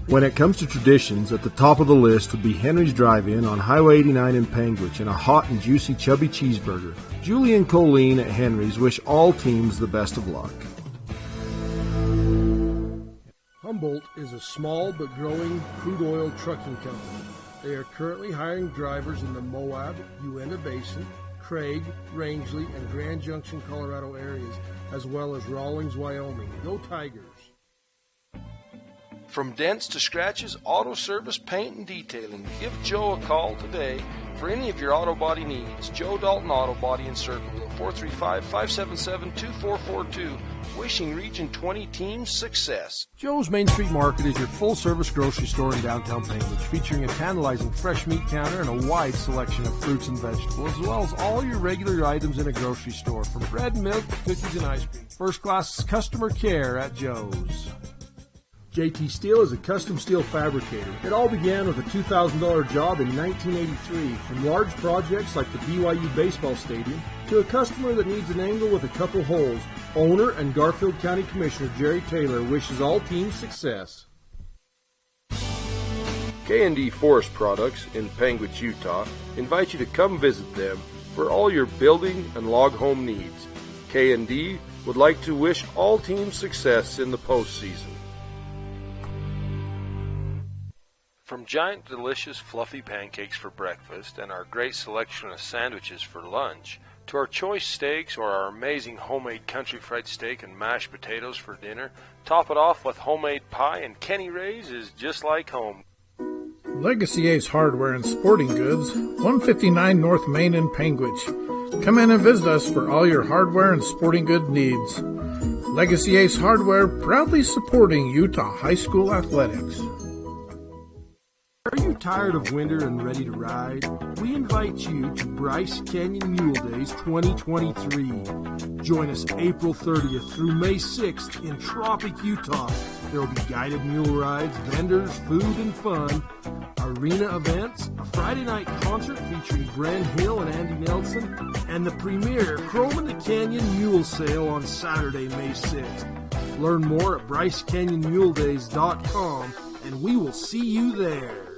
When it comes to traditions, at the top of the list would be Henry's Drive-In on Highway 89 in Panguitch and a hot and juicy chubby cheeseburger. Julie and Colleen at Henry's wish all teams the best of luck. Humboldt is a small but growing crude oil trucking company. They are currently hiring drivers in the Moab, Uinta Basin, Craig, Rangeley, and Grand Junction, Colorado areas, as well as Rawlings, Wyoming. Go Tigers! From dents to scratches, auto service, paint, and detailing, give Joe a call today for any of your auto body needs. Joe Dalton Auto Body in Circleville, 435-577-2442. Wishing Region 20 team success. Joe's Main Street Market is your full-service grocery store in downtown Panguitch, featuring a tantalizing fresh meat counter and a wide selection of fruits and vegetables, as well as all your regular items in a grocery store, from bread, milk, cookies, and ice cream. First-class customer care at Joe's. JT Steel is a custom steel fabricator. It all began with a $2,000 job in 1983, from large projects like the BYU baseball stadium to a customer that needs an angle with a couple holes. Owner and Garfield County Commissioner Jerry Taylor wishes all teams success. K&D Forest Products in Panguitch, Utah invite you to come visit them for all your building and log home needs. K&D would like to wish all teams success in the postseason. From giant, delicious, fluffy pancakes for breakfast and our great selection of sandwiches for lunch, to our choice steaks or our amazing homemade country fried steak and mashed potatoes for dinner, top it off with homemade pie, and Kenny Ray's is just like home. Legacy Ace Hardware and Sporting Goods, 159 North Main in Panguitch. Come in and visit us for all your hardware and sporting good needs. Legacy Ace Hardware, proudly supporting Utah high school athletics. Are you tired of winter and ready to ride? We invite you to Bryce Canyon Mule Days 2023. Join us April 30th through May 6th in Tropic, Utah. There will be guided mule rides, vendors, food and fun, arena events, a Friday night concert featuring Bren Hill and Andy Nelson, and the premier Chrome in the Canyon Mule Sale on Saturday, May 6th. Learn more at BryceCanyonMuleDays.com, and we will see you there.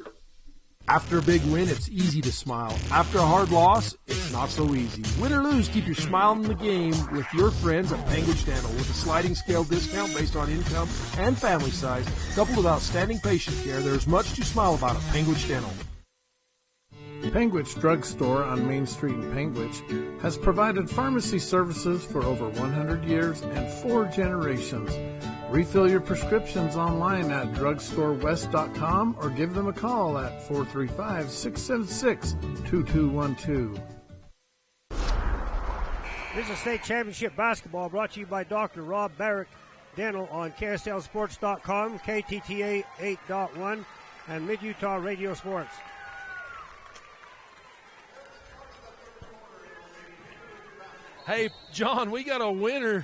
After a big win, it's easy to smile. After a hard loss, it's not so easy. Win or lose, keep your smile in the game with your friends at Panguitch Dental. With a sliding scale discount based on income and family size, coupled with outstanding patient care, there's much to smile about at Panguitch Dental. Panguitch Drug Store on Main Street in Panguitch has provided pharmacy services for over 100 years and 4 generations. Refill your prescriptions online at drugstorewest.com or give them a call at 435-676-2212. This is State Championship Basketball brought to you by Dr. Rob Barrick Dental on KSLSports.com, KTTA 8.1, and Mid-Utah Radio Sports. Hey, John, we got a winner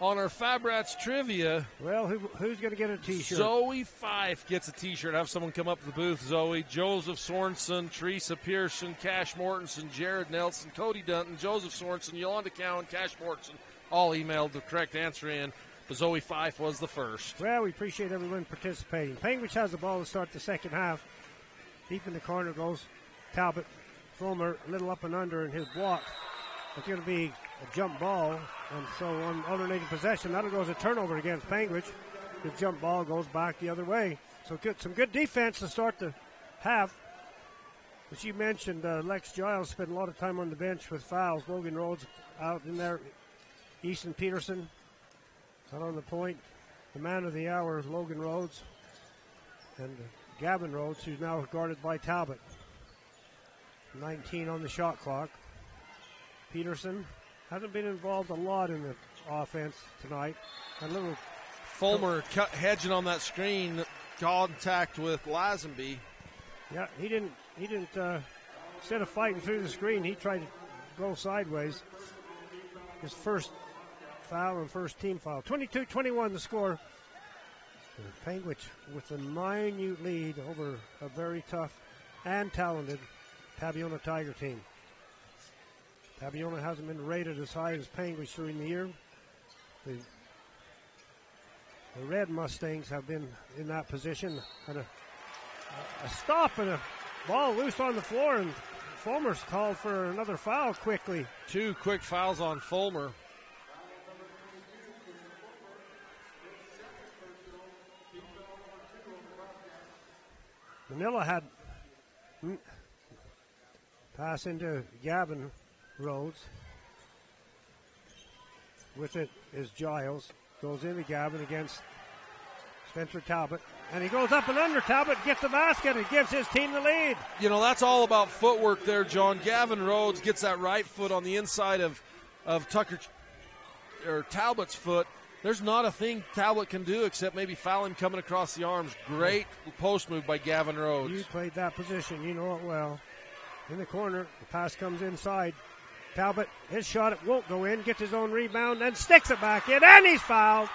on our Fab Rats trivia. Well, who's going to get a T-shirt? Zoe Fife gets a T-shirt. Have someone come up to the booth. Zoe, Joseph Sorensen, Teresa Pearson, Cash Mortensen, Jared Nelson, Cody Dunton, Joseph Sorensen, Yolanda Cowan, Cash Mortensen, all emailed the correct answer in. But Zoe Fife was the first. Well, we appreciate everyone participating. Panguitch has the ball to start the second half. Deep in the corner goes Talbot. Fulmer a little up and under in his block. It's going to be a jump ball, and so on alternating possession, that'll go as a turnover against Panguitch. The jump ball goes back the other way. So some good defense to start the half. As you mentioned, Lex Giles spent a lot of time on the bench with fouls. Logan Rhodes out in there. Easton Peterson out on the point. The man of the hour is Logan Rhodes. And Gavin Rhodes, who's now guarded by Talbot. 19 on the shot clock. Peterson hasn't been involved a lot in the offense tonight. A little Fulmer hedging on that screen, contact with Lazenby. Yeah, he didn't. Instead of fighting through the screen, he tried to go sideways. His first foul and first team foul. 22-21 the score. Panguitch with a minute lead over a very tough and talented Tabiona Tiger team. Tabiona hasn't been rated as high as Panguitch during the year. The Red Mustangs have been in that position. And a stop and a ball loose on the floor, and Fulmer's called for another foul quickly. 2 quick fouls on Fulmer. Manila had pass into Gavin Rhodes. With it is Giles. Goes into Gavin against Spencer Talbot. And he goes up and under. Talbot gets the basket and gives his team the lead. You know, that's all about footwork there, John. Gavin Rhodes gets that right foot on the inside of Talbot's foot. There's not a thing Talbot can do except maybe foul him coming across the arms. Great post move by Gavin Rhodes. You played that position. You know it well. In the corner, the pass comes inside. Talbot, his shot, it won't go in, gets his own rebound, and sticks it back in, and he's fouled.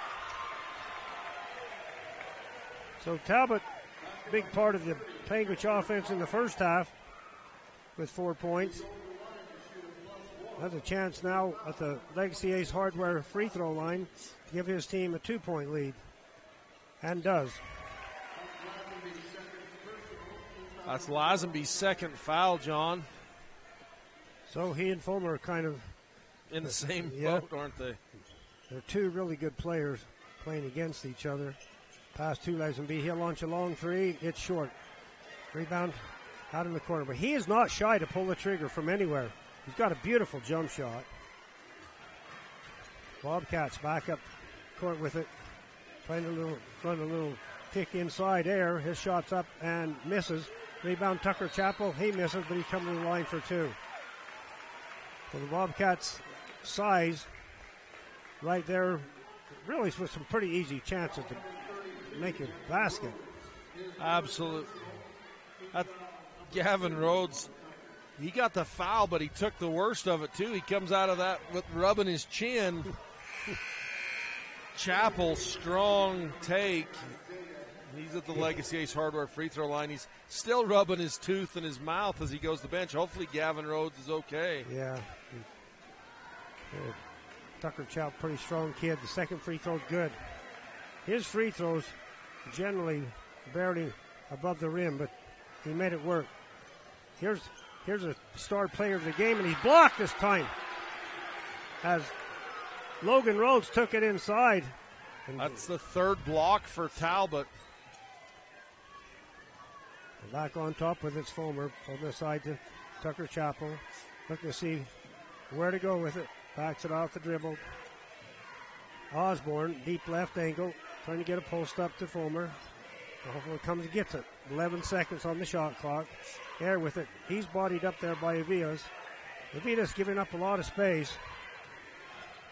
So Talbot, big part of the Panguitch offense in the first half with 4 points. Has a chance now at the Legacy Ace Hardware free throw line to give his team a 2-point lead, and does. That's Lazenby's second foul, John. So he and Fulmer are kind of in the same boat, aren't they? They're two really good players playing against each other. Pass to Lazenby. He'll launch a long three. It's short. Rebound out in the corner. But he is not shy to pull the trigger from anywhere. He's got a beautiful jump shot. Bobcats back up court with it. Run a little kick inside air. His shot's up and misses. Rebound Tucker Chappell. He misses, but he's coming to the line for 2. So the Bobcats' size right there, really with some pretty easy chances to make a basket. Absolutely. Gavin Rhodes, he got the foul, but he took the worst of it too. He comes out of that with rubbing his chin. Chappell, strong take. He's at the Legacy Ace Hardware free throw line. He's still rubbing his tooth in his mouth as he goes to the bench. Hopefully Gavin Rhodes is okay. Yeah. Tucker Chappell, pretty strong kid. The second free throw's good. His free throws generally barely above the rim, but he made it work. Here's a star player of the game, and he's blocked this time as Logan Rhodes took it inside. That's the third block for Talbot. Back on top with its Fulmer on the side to Tucker Chappell. Looking to see where to go with it. Backs it off the dribble. Osborne, deep left angle, trying to get a post up to Fulmer. Hopefully comes and gets it. 11 seconds on the shot clock. Air with it. He's bodied up there by Avilas. Avilas giving up a lot of space.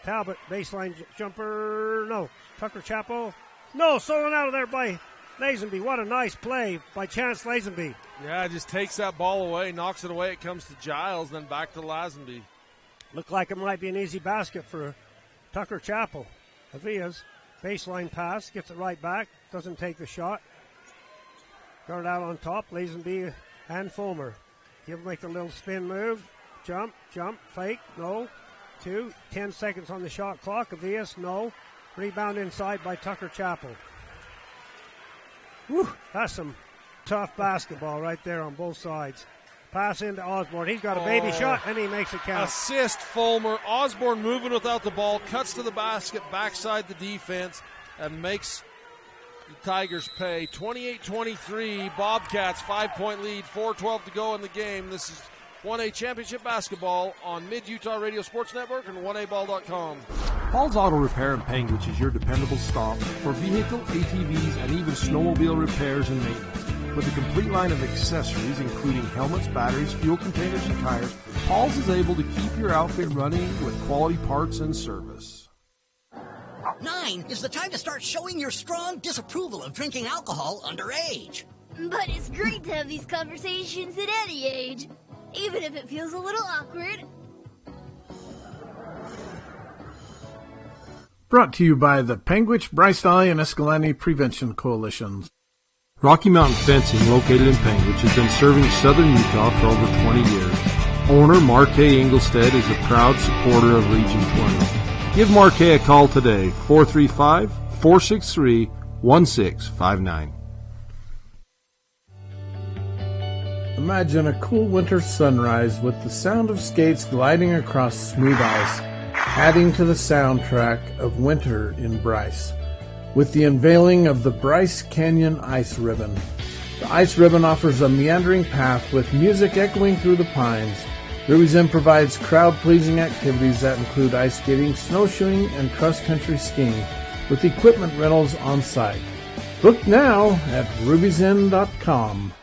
Talbot, baseline jumper. No. Tucker Chappell. No, stolen out of there by Lazenby. What a nice play by Chance Lazenby. Yeah, just takes that ball away, knocks it away. It comes to Giles, then back to Lazenby. Looked like it might be an easy basket for Tucker Chapel. Avia's baseline pass, gets it right back, doesn't take the shot. Guard out on top, Lazenby and Fulmer. He'll make a little spin move. Jump, fake, no. 10 seconds on the shot clock. Avias, no. Rebound inside by Tucker Chapel. Whew, that's some tough basketball right there on both sides. Pass into Osborne. He's got a baby shot, and he makes it count. Assist, Fulmer. Osborne moving without the ball, cuts to the basket, backside the defense, and makes the Tigers pay. 28-23, Bobcats, 5-point lead, 4:12 to go in the game. This is 1A Championship Basketball on Mid-Utah Radio Sports Network and 1aball.com. Paul's Auto Repair in Panguitch is your dependable stop for vehicle, ATVs, and even snowmobile repairs and maintenance. With a complete line of accessories, including helmets, batteries, fuel containers, and tires, Paul's is able to keep your outfit running with quality parts and service. 9 is the time to start showing your strong disapproval of drinking alcohol underage. But it's great to have these conversations at any age, even if it feels a little awkward. Brought to you by the Panguitch, Bryce Valley, and Escalante Prevention Coalitions. Rocky Mountain Fencing, located in Panguitch, has been serving southern Utah for over 20 years. Owner Marquet Engelstead is a proud supporter of Region 20. Give Marquet a call today, 435-463-1659. Imagine a cool winter sunrise with the sound of skates gliding across smooth ice, adding to the soundtrack of winter in Bryce. With the unveiling of the Bryce Canyon Ice Ribbon. The Ice Ribbon offers a meandering path with music echoing through the pines. Ruby's Inn provides crowd-pleasing activities that include ice skating, snowshoeing, and cross-country skiing, with equipment rentals on site. Book now at ruby'sinn.com.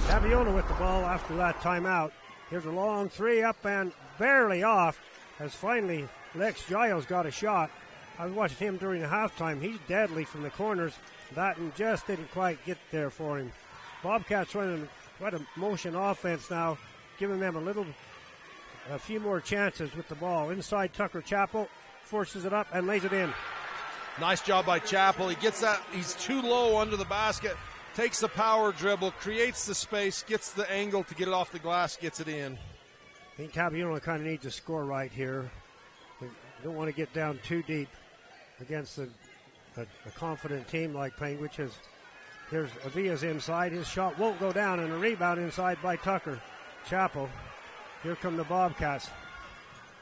Tabiona with the ball after that timeout. Here's a long three up and barely off, as finally Lex Giles got a shot. I was watching him during the halftime. He's deadly from the corners. That and just didn't quite get there for him. Bobcats running quite a motion offense now, giving them a few more chances with the ball. Inside Tucker Chapel, forces it up and lays it in. Nice job by Chapel. He gets that. He's too low under the basket. Takes the power dribble, creates the space, gets the angle to get it off the glass, gets it in. I think Tabiona kind of needs to score right here. We don't want to get down too deep against a confident team like Panguitch. Here's Avia's inside. His shot won't go down, and a rebound inside by Tucker Chapel. Here come the Bobcats.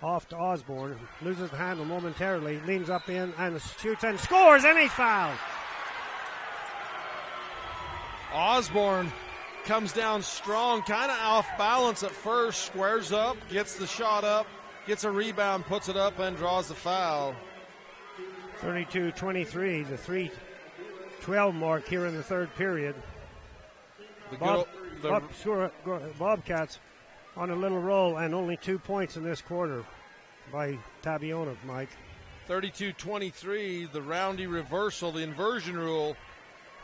Off to Osborne. Loses the handle momentarily. Leans up in and shoots and scores, and he's fouled. Osborne comes down strong, kind of off balance at first, squares up, gets the shot up, gets a rebound, puts it up, and draws the foul. 32-23, the 3:12 mark here in the third period. Bobcats on a little roll, and only 2 points in this quarter by Tabiona, Mike. 32-23, the roundy reversal, the inversion rule.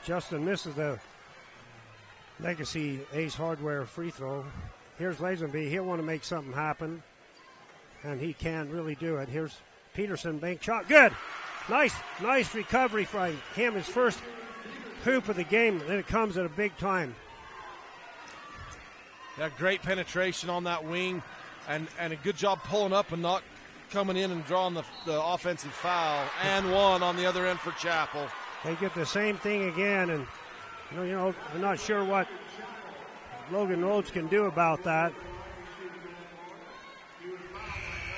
Justin misses the Legacy Ace Hardware free throw. Here's Lazenby. He'll want to make something happen, and he can really do it. Here's Peterson, bank shot. Good. Nice recovery for him. His first hoop of the game, and it comes at a big time. Yeah, great penetration on that wing, and a good job pulling up and not coming in and drawing the offensive foul. And one on the other end for Chapel. They get the same thing again, and you know, I'm not sure what Logan Rhodes can do about that.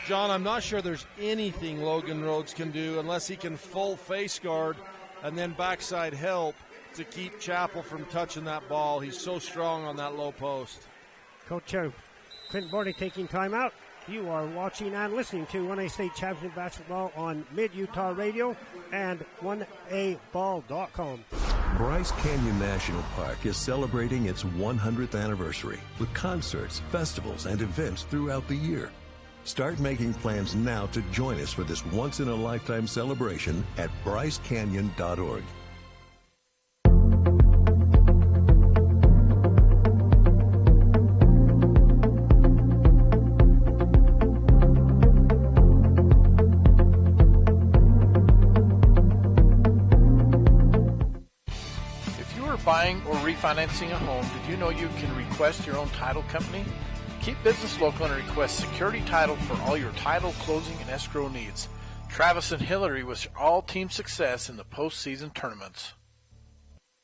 John, I'm not sure there's anything Logan Rhodes can do unless he can full face guard and then backside help to keep Chapel from touching that ball. He's so strong on that low post. Coach Clinton Bordy taking timeout. You are watching and listening to 1A State Championship Basketball on Mid-Utah Radio and 1aball.com. Bryce Canyon National Park is celebrating its 100th anniversary with concerts, festivals, and events throughout the year. Start making plans now to join us for this once-in-a-lifetime celebration at brycecanyon.org. refinancing a home, did you know you can request your own title company? Keep business local and request security title for all your title, closing, and escrow needs. Travis and Hillary wish all team success in the postseason tournaments.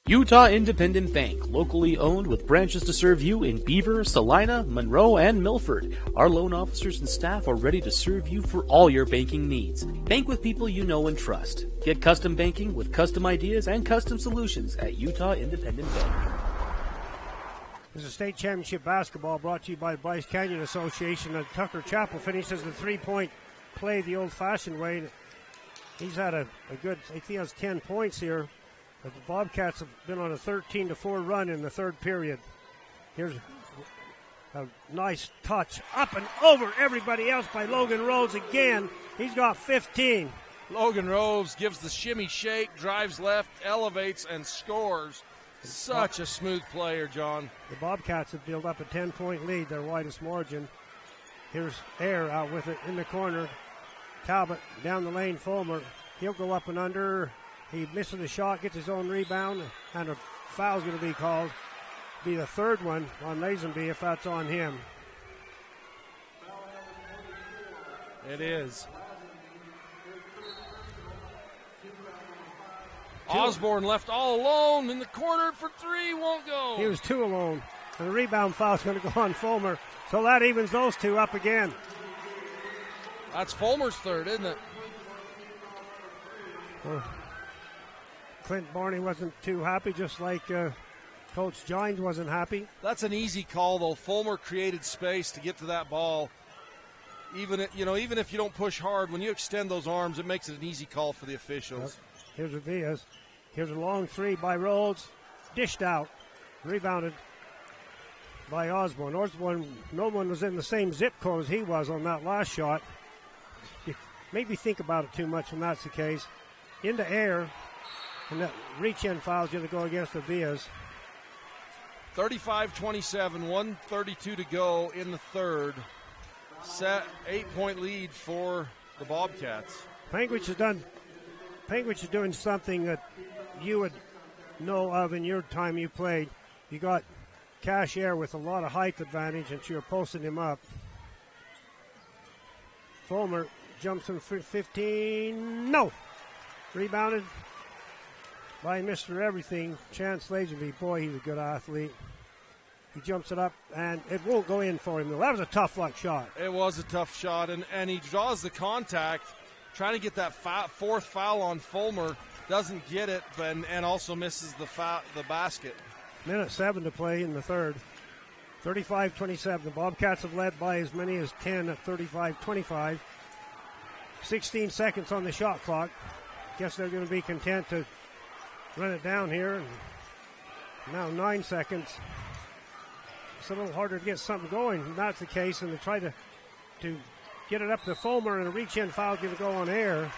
Utah Independent Bank, locally owned with branches to serve you in Beaver, Salina, Monroe, and Milford. Our loan officers and staff are ready to serve you for all your banking needs. Bank with people you know and trust. Get custom banking with custom ideas and custom solutions at Utah Independent Bank. This is state championship basketball brought to you by the Bryce Canyon Association. And Tucker Chappell finishes the three-point play the old-fashioned way. He's had a good, I think he has 10 points here. But the Bobcats have been on a 13-4 run in the third period. Here's a nice touch up and over everybody else by Logan Rhodes again. He's got 15. Logan Rhodes gives the shimmy shake, drives left, elevates, and scores. Such a smooth player, John. The Bobcats have built up a 10-point lead, their widest margin. Here's Air out with it in the corner. Talbot down the lane, Fulmer. He'll go up and under. He misses the shot, gets his own rebound, and a foul's going to be called. Be the third one on Lazenby if that's on him. It is. Osborne left all alone in the corner for three, won't go. He was two alone, and the rebound foul's going to go on Fulmer, so that evens those two up again. That's Fulmer's third, isn't it? Clint Barney wasn't too happy, just like Coach Gines wasn't happy. That's an easy call, though. Fulmer created space to get to that ball. Even if you don't push hard, when you extend those arms, it makes it an easy call for the officials. Here's Avias. Here's a long three by Rhodes. Dished out. Rebounded by Osborne. Osborne, no one was in the same zip code as he was on that last shot. You maybe think about it too much when that's the case. Into Air. And that reach-in foul is going to go against Avias. 35-27, 1:32 to go in the third. Set 8-point lead for the Bobcats. Panguitch is doing something that you would know of in your time you played. You got Cash Air with a lot of height advantage, and you're posting him up. Fulmer jumps in 15. No! Rebounded by Mr. Everything, Chance Lazenby. Boy, he's a good athlete. He jumps it up, and it won't go in for him, though. That was a tough luck shot. It was a tough shot, and he draws the contact, trying to get that fourth foul on Fulmer. Doesn't get it, and also misses the basket. Minute 7 to play in the third. 35-27. The Bobcats have led by as many as 10 at 35-25. 16 seconds on the shot clock. Guess they're going to be content to run it down here. Now 9 seconds. It's a little harder to get something going. That's the case, and they try to get it up to Fulmer, and a reach-in foul going to go on Air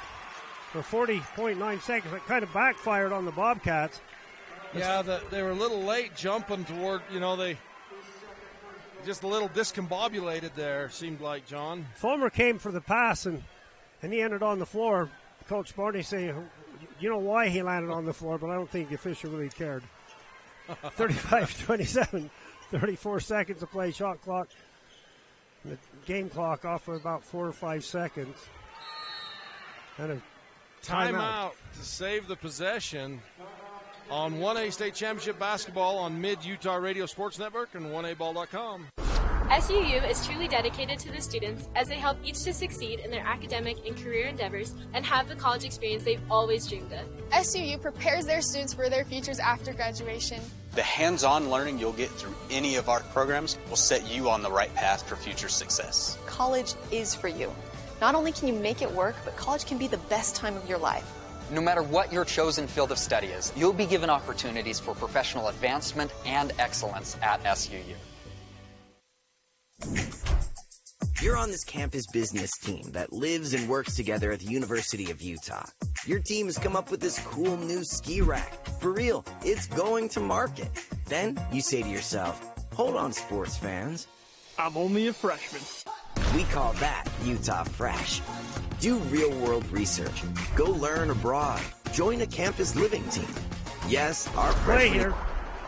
for 40.9 seconds. It kind of backfired on the Bobcats. Yeah, they were a little late jumping toward, they just a little discombobulated there, seemed like, John. Fulmer came for the pass, and he ended on the floor. Coach Barney saying, you know why he landed on the floor, but I don't think the official really cared. 35-27, 34 seconds to play, shot clock. The game clock off for about 4 or 5 seconds. And a timeout to save the possession on 1A State Championship Basketball on Mid-Utah Radio Sports Network and 1aball.com. SUU is truly dedicated to the students as they help each to succeed in their academic and career endeavors and have the college experience they've always dreamed of. SUU prepares their students for their futures after graduation. The hands-on learning you'll get through any of our programs will set you on the right path for future success. College is for you. Not only can you make it work, but college can be the best time of your life. No matter what your chosen field of study is, you'll be given opportunities for professional advancement and excellence at SUU. You're on this campus business team that lives and works together at the University of Utah. Your team has come up with this cool new ski rack. For real, it's going to market. Then you say to yourself, hold on, sports fans. I'm only a freshman. We call that Utah Fresh. Do real-world research. Go learn abroad. Join a campus living team. Yes, our play freshmen... here.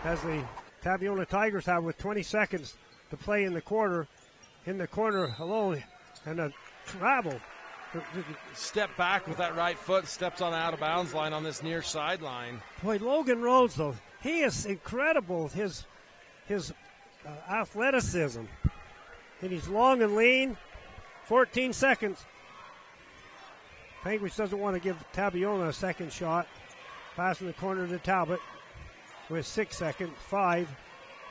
as the Tabiona Tigers have with 20 seconds to play in the quarter. In the corner alone, and a travel. Step back with that right foot, steps on the out-of-bounds line on this near sideline. Boy, Logan Rhodes, though, he is incredible. His athleticism. And he's long and lean. 14 seconds. Panguitch doesn't want to give Tabiona a second shot. Pass in the corner to Talbot with 6 seconds. 5.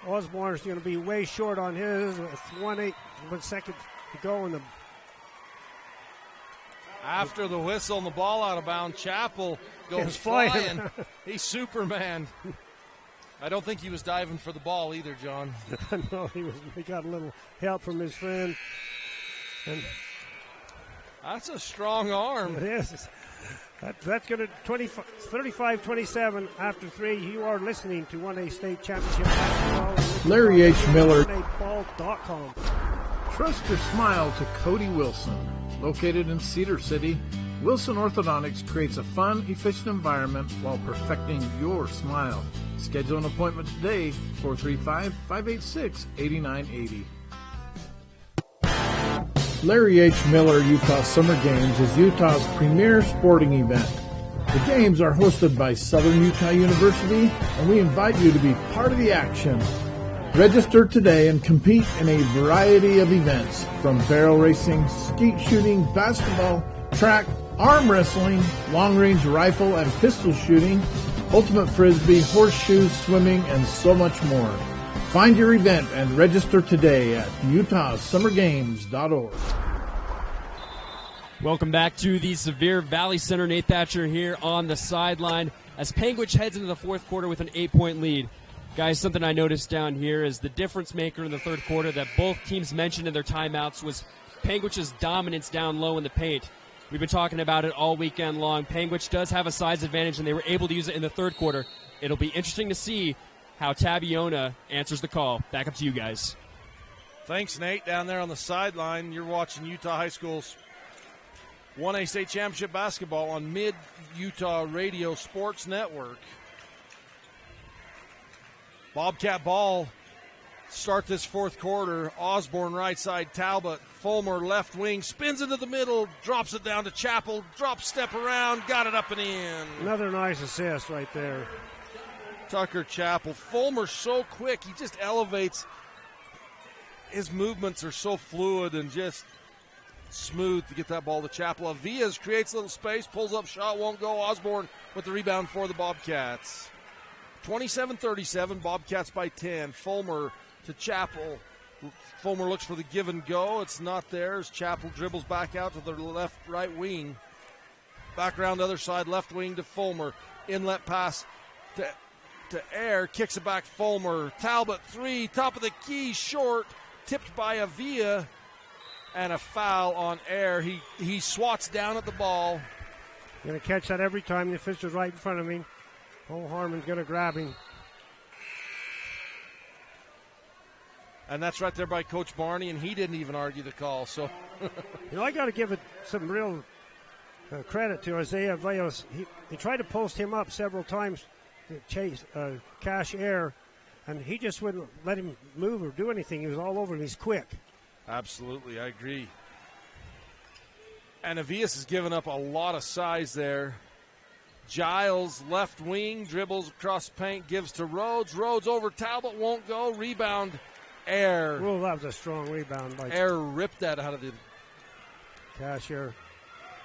Osborne's going to be way short on his. 1 second to go in the. After the whistle and the ball out of bounds, Chappell goes flying. He's Superman. I don't think he was diving for the ball either, John. No, he got a little help from his friend. And that's a strong arm. It is. That's going to 35-27 after 3. You are listening to 1A State Championship Basketball. Larry H. Miller. 1aball.com. Trust your smile to Cody Wilson. Located in Cedar City, Wilson Orthodontics creates a fun, efficient environment while perfecting your smile. Schedule an appointment today, 435-586-8980. Larry H. Miller Utah Summer Games is Utah's premier sporting event. The games are hosted by Southern Utah University, and we invite you to be part of the action. Register today and compete in a variety of events, from barrel racing, skeet shooting, basketball, track, arm wrestling, long-range rifle and pistol shooting, ultimate frisbee, horseshoes, swimming, and so much more. Find your event and register today at utahsummergames.org. Welcome back to the Sevier Valley Center. Nate Thatcher here on the sideline as Panguitch heads into the fourth quarter with an 8-point lead. Guys, something I noticed down here is the difference maker in the third quarter that both teams mentioned in their timeouts was Panguitch's dominance down low in the paint. We've been talking about it all weekend long. Panguitch does have a size advantage, and they were able to use it in the third quarter. It'll be interesting to see how Tabiona answers the call. Back up to you guys. Thanks, Nate, down there on the sideline. You're watching Utah High School's 1A State Championship Basketball on Mid-Utah Radio Sports Network. Bobcat ball start this fourth quarter. Osborne right side, Talbot. Fulmer left wing, spins into the middle, drops it down to Chappell, drop step around, got it up and in. Another nice assist right there. Tucker Chappell. Fulmer's so quick, he just elevates. His movements are so fluid and just smooth to get that ball to Chappell. Avias creates a little space, pulls up, shot won't go. Osborne with the rebound for the Bobcats. 27-37, Bobcats by 10. Fulmer to Chappell. Fulmer looks for the give and go. It's not there as Chappell dribbles back out to the right wing. Back around the other side, left wing to Fulmer. Inlet pass to Air. Kicks it back, Fulmer. Talbot, 3, top of the key, short. Tipped by Avia. And a foul on Air. He swats down at the ball. Going to catch that every time. The official's right in front of me. Cole Harmon's going to grab him. And that's right there by Coach Barney, and he didn't even argue the call. So, I got to give it some real credit to Isaiah Valles. He tried to post him up several times to chase Cash Air, and he just wouldn't let him move or do anything. He was all over him. He's quick. Absolutely, I agree. And Avias has given up a lot of size there. Giles, left wing, dribbles across paint, gives to Rhodes. Rhodes over Talbot, won't go. Rebound, Air. Well, that was a strong rebound by Air. Ripped that out of the Cash Air.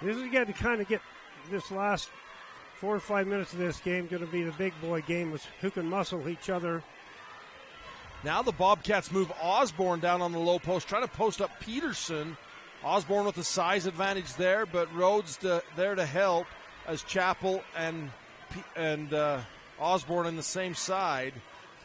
This is going to kind of get this last 4 or 5 minutes of this game going to be the big boy game who can muscle each other. Now the Bobcats move Osborne down on the low post, trying to post up Peterson. Osborne with the size advantage there, but Rhodes there to help as Chappell and Osborne on the same side.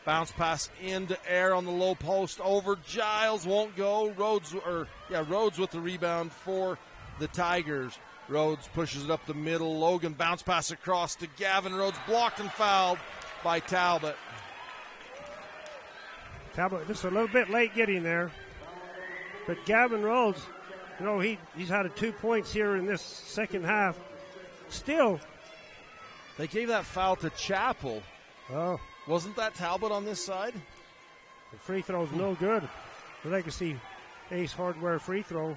Bounce pass into Air on the low post over Giles, won't go. Rhodes with the rebound for the Tigers. Rhodes pushes it up the middle. Logan bounce pass across to Gavin Rhodes, blocked and fouled by Talbot. Talbot just a little bit late getting there, but Gavin Rhodes, he's had 2 points here in this second half. Still, they gave that foul to Chappell. Oh, Wasn't that Talbot on this side? The free throw's no good. The Legacy Ace Hardware free throw.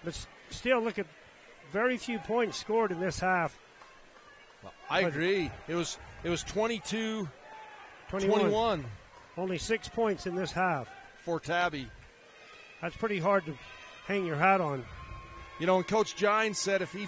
But still, look at very few points scored in this half. I agree. It was 22-21. Only 6 points in this half. For Tabby. That's pretty hard to hang your hat on. You know, and Coach Gines said if he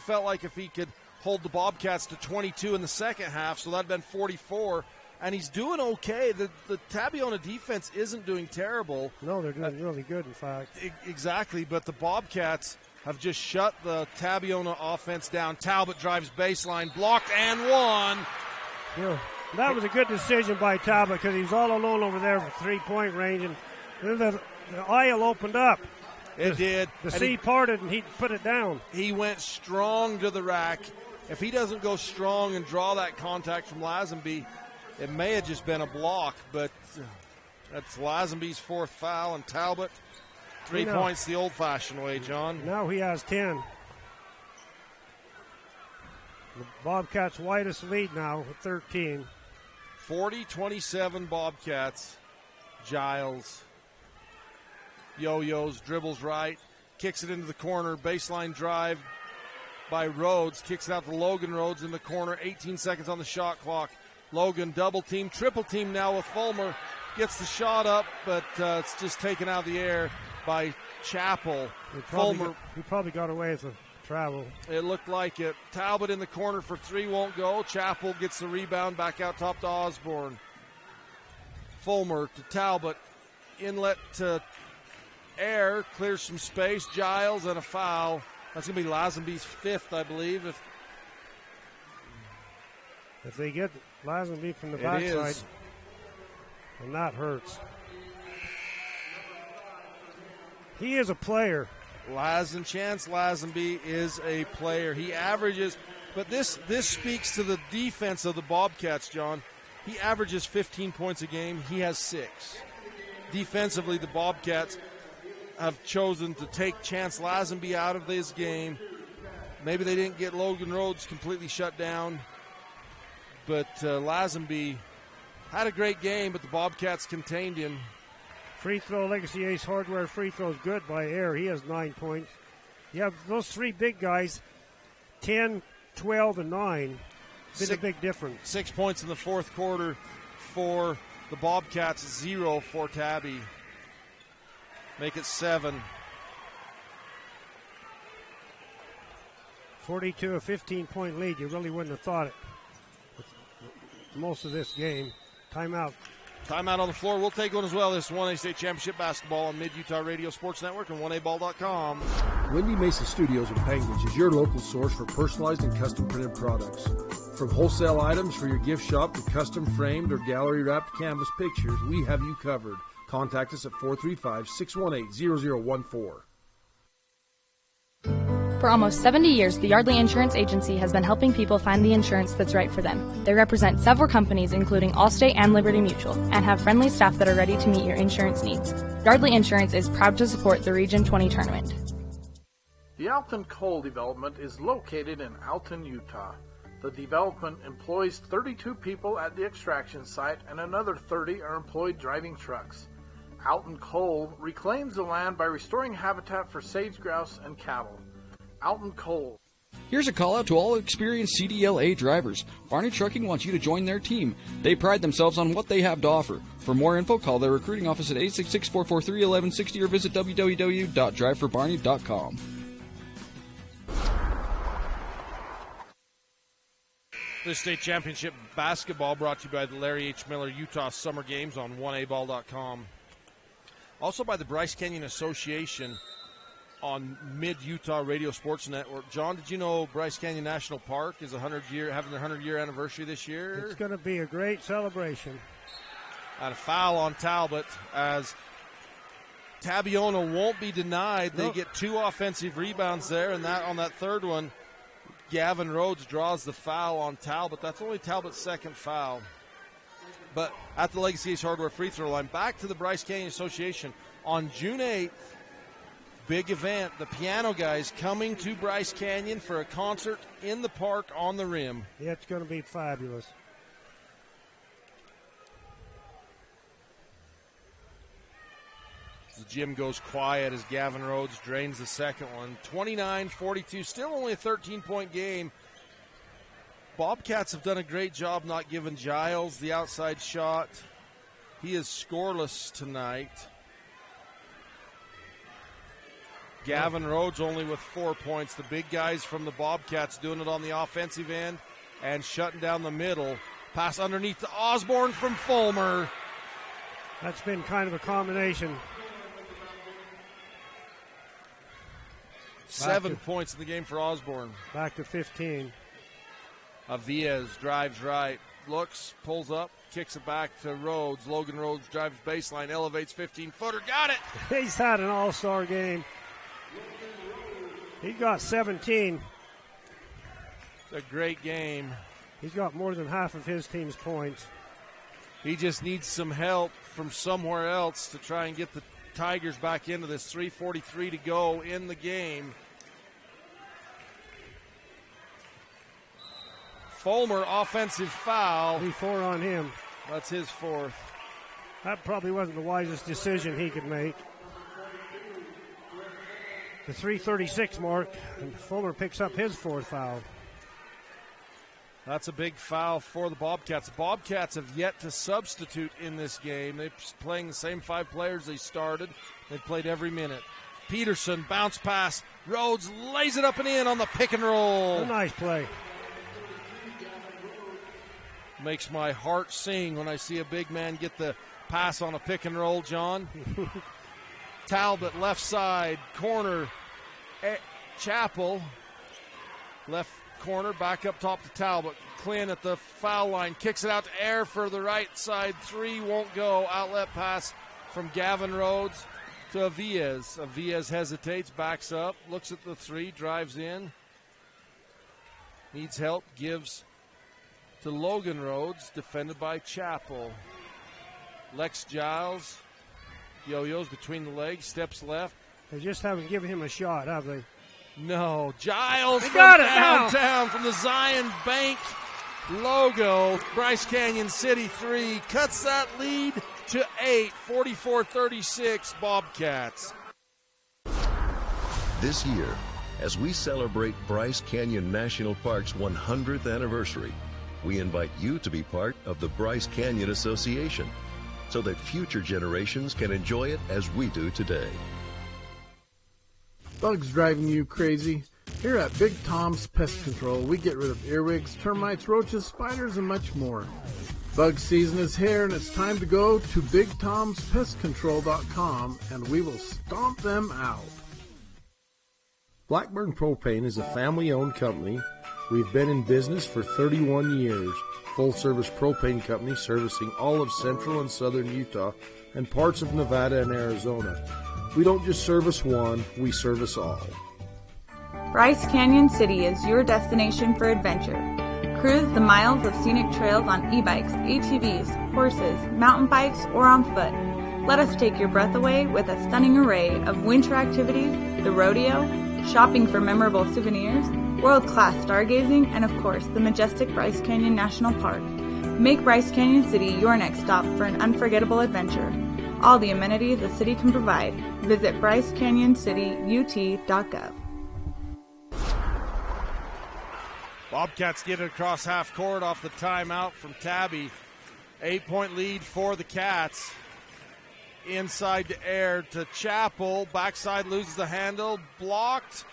could hold the Bobcats to 22 in the second half, so that'd been 44, and he's doing okay. The Tabiona defense isn't doing terrible. No, they're doing really good, in fact. Exactly, but the Bobcats have just shut the Tabiona offense down. Talbot drives baseline, blocked and one. Yeah, that was a good decision by Talbot because he was all alone over there for three-point range, and the aisle opened up. It did. The sea parted, and he put it down. He went strong to the rack. If he doesn't go strong and draw that contact from Lazenby, it may have just been a block, but that's Lazenby's fourth foul, and Talbot, 3 points the old-fashioned way, John. Now he has 10. The Bobcats' widest lead now with 13. 40-27 Bobcats. Giles. Yo-yos, dribbles right, kicks it into the corner, baseline drive by Rhodes, kicks it out to Logan Rhodes in the corner, 18 seconds on the shot clock. Logan double team, triple team now with Fulmer, gets the shot up, but it's just taken out of the air by Chappell. He probably got away with the travel. It looked like it. Talbot in the corner for three, won't go. Chappell gets the rebound back out top to Osborne. Fulmer to Talbot, inlet to Air, clears some space. Giles and a foul. That's going to be Lazenby's fifth, I believe. If they get Lazenby from the backside, and that hurts. He is a player. Chance Lazenby is a player. He averages, but this speaks to the defense of the Bobcats, John. He averages 15 points a game. He has 6. Defensively, the Bobcats have chosen to take Chance Lazenby out of this game. Maybe they didn't get Logan Rhodes completely shut down, but Lazenby had a great game, but the Bobcats contained him. Free throw, Legacy Ace Hardware free throws good by Air. He has 9 points. You have those three big guys, 10, 12, and 9. Been a big difference. 6 points in the fourth quarter for the Bobcats, 0 for Tabby. Make it 7. 42, a 15-point lead. You really wouldn't have thought it with most of this game. Timeout. Timeout on the floor. We'll take one as well. This is 1A State Championship Basketball on Mid-Utah Radio Sports Network and 1aball.com. Windy Mesa Studios in Panguitch is your local source for personalized and custom printed products. From wholesale items for your gift shop to custom framed or gallery wrapped canvas pictures, we have you covered. Contact us at 435-618-0014. For almost 70 years, the Yardley Insurance Agency has been helping people find the insurance that's right for them. They represent several companies, including Allstate and Liberty Mutual, and have friendly staff that are ready to meet your insurance needs. Yardley Insurance is proud to support the Region 20 tournament. The Alton Coal Development is located in Alton, Utah. The development employs 32 people at the extraction site, and another 30 are employed driving trucks. Alton Coal reclaims the land by restoring habitat for sage grouse and cattle. Alton Coal. Here's a call out to all experienced CDLA drivers. Barney Trucking wants you to join their team. They pride themselves on what they have to offer. For more info, call their recruiting office at 866-443-1160 or visit www.driveforbarney.com. This state championship basketball brought to you by the Larry H. Miller Utah Summer Games on 1aball.com. Also by the Bryce Canyon Association on Mid-Utah Radio Sports Network. John, did you know Bryce Canyon National Park is having their 100-year anniversary this year? It's going to be a great celebration. And a foul on Talbot as Tabiona won't be denied. They get 2 offensive rebounds there, and that on that third one, Gavin Rhodes draws the foul on Talbot. That's only Talbot's second foul. But at the Legacy Ace Hardware free throw line, back to the Bryce Canyon Association on June 8th. Big event. The Piano Guys coming to Bryce Canyon for a concert in the park on the rim. Yeah, it's going to be fabulous. Jim goes quiet as Gavin Rhodes drains the second one. 29-42, still only a 13-point game. Bobcats have done a great job not giving Giles the outside shot. He is scoreless tonight. Gavin Rhodes only with 4 points. The big guys from the Bobcats doing it on the offensive end and shutting down the middle. Pass underneath to Osborne from Fulmer. That's been kind of a combination. 7 points in the game for Osborne. Back to 15. Aviez drives right, looks, pulls up, kicks it back to Rhodes. Logan Rhodes drives baseline, elevates 15-footer, got it! He's had an all-star game. He got 17. It's a great game. He's got more than half of his team's points. He just needs some help from somewhere else to try and get the Tigers back into this. 3:43 to go in the game. Fulmer, offensive foul. 3-4 on him. That's his fourth. That probably wasn't the wisest decision he could make. The 3:36 mark, and Fulmer picks up his fourth foul. That's a big foul for the Bobcats. The Bobcats have yet to substitute in this game. They're playing the same 5 players they started. They've played every minute. Peterson, bounce pass. Rhodes lays it up and in on the pick and roll. A nice play. Makes my heart sing when I see a big man get the pass on a pick and roll, John. Talbot, left side, corner. Chappell, left corner, back up top to Talbot. Quinn at the foul line, kicks it out to Air for the right side. 3 won't go. Outlet pass from Gavin Rhodes to Aviez. Aviez hesitates, backs up, looks at the 3, drives in. Needs help, gives to Logan Rhodes, defended by Chappell. Lex Giles, yo-yos between the legs, steps left. They just haven't given him a shot, have they? No. Giles they from got it downtown now. From the Zion Bank logo. Bryce Canyon City 3 cuts that lead to 8, 44-36 Bobcats. This year, as we celebrate Bryce Canyon National Park's 100th anniversary, we invite you to be part of the Bryce Canyon Association so that future generations can enjoy it as we do today. Bugs driving you crazy? Here at Big Tom's Pest Control, we get rid of earwigs, termites, roaches, spiders, and much more. Bug season is here, and it's time to go to BigTom'sPestControl.com, and we will stomp them out. Blackburn Propane is a family-owned company. We've been in business for 31 years. Full-service propane company servicing all of central and southern Utah and parts of Nevada and Arizona. We don't just service one, we service all. Bryce Canyon City is your destination for adventure. Cruise the miles of scenic trails on e-bikes, ATVs, horses, mountain bikes, or on foot. Let us take your breath away with a stunning array of winter activities, the rodeo, shopping for memorable souvenirs, world-class stargazing, and of course, the majestic Bryce Canyon National Park. Make Bryce Canyon City your next stop for an unforgettable adventure. All the amenities the city can provide. Visit BryceCanyonCityUT.gov. Bobcats get it across half court off the timeout from Tabby. 8-point lead for the Cats. Inside to Air to Chappell. Backside loses the handle. Blocked.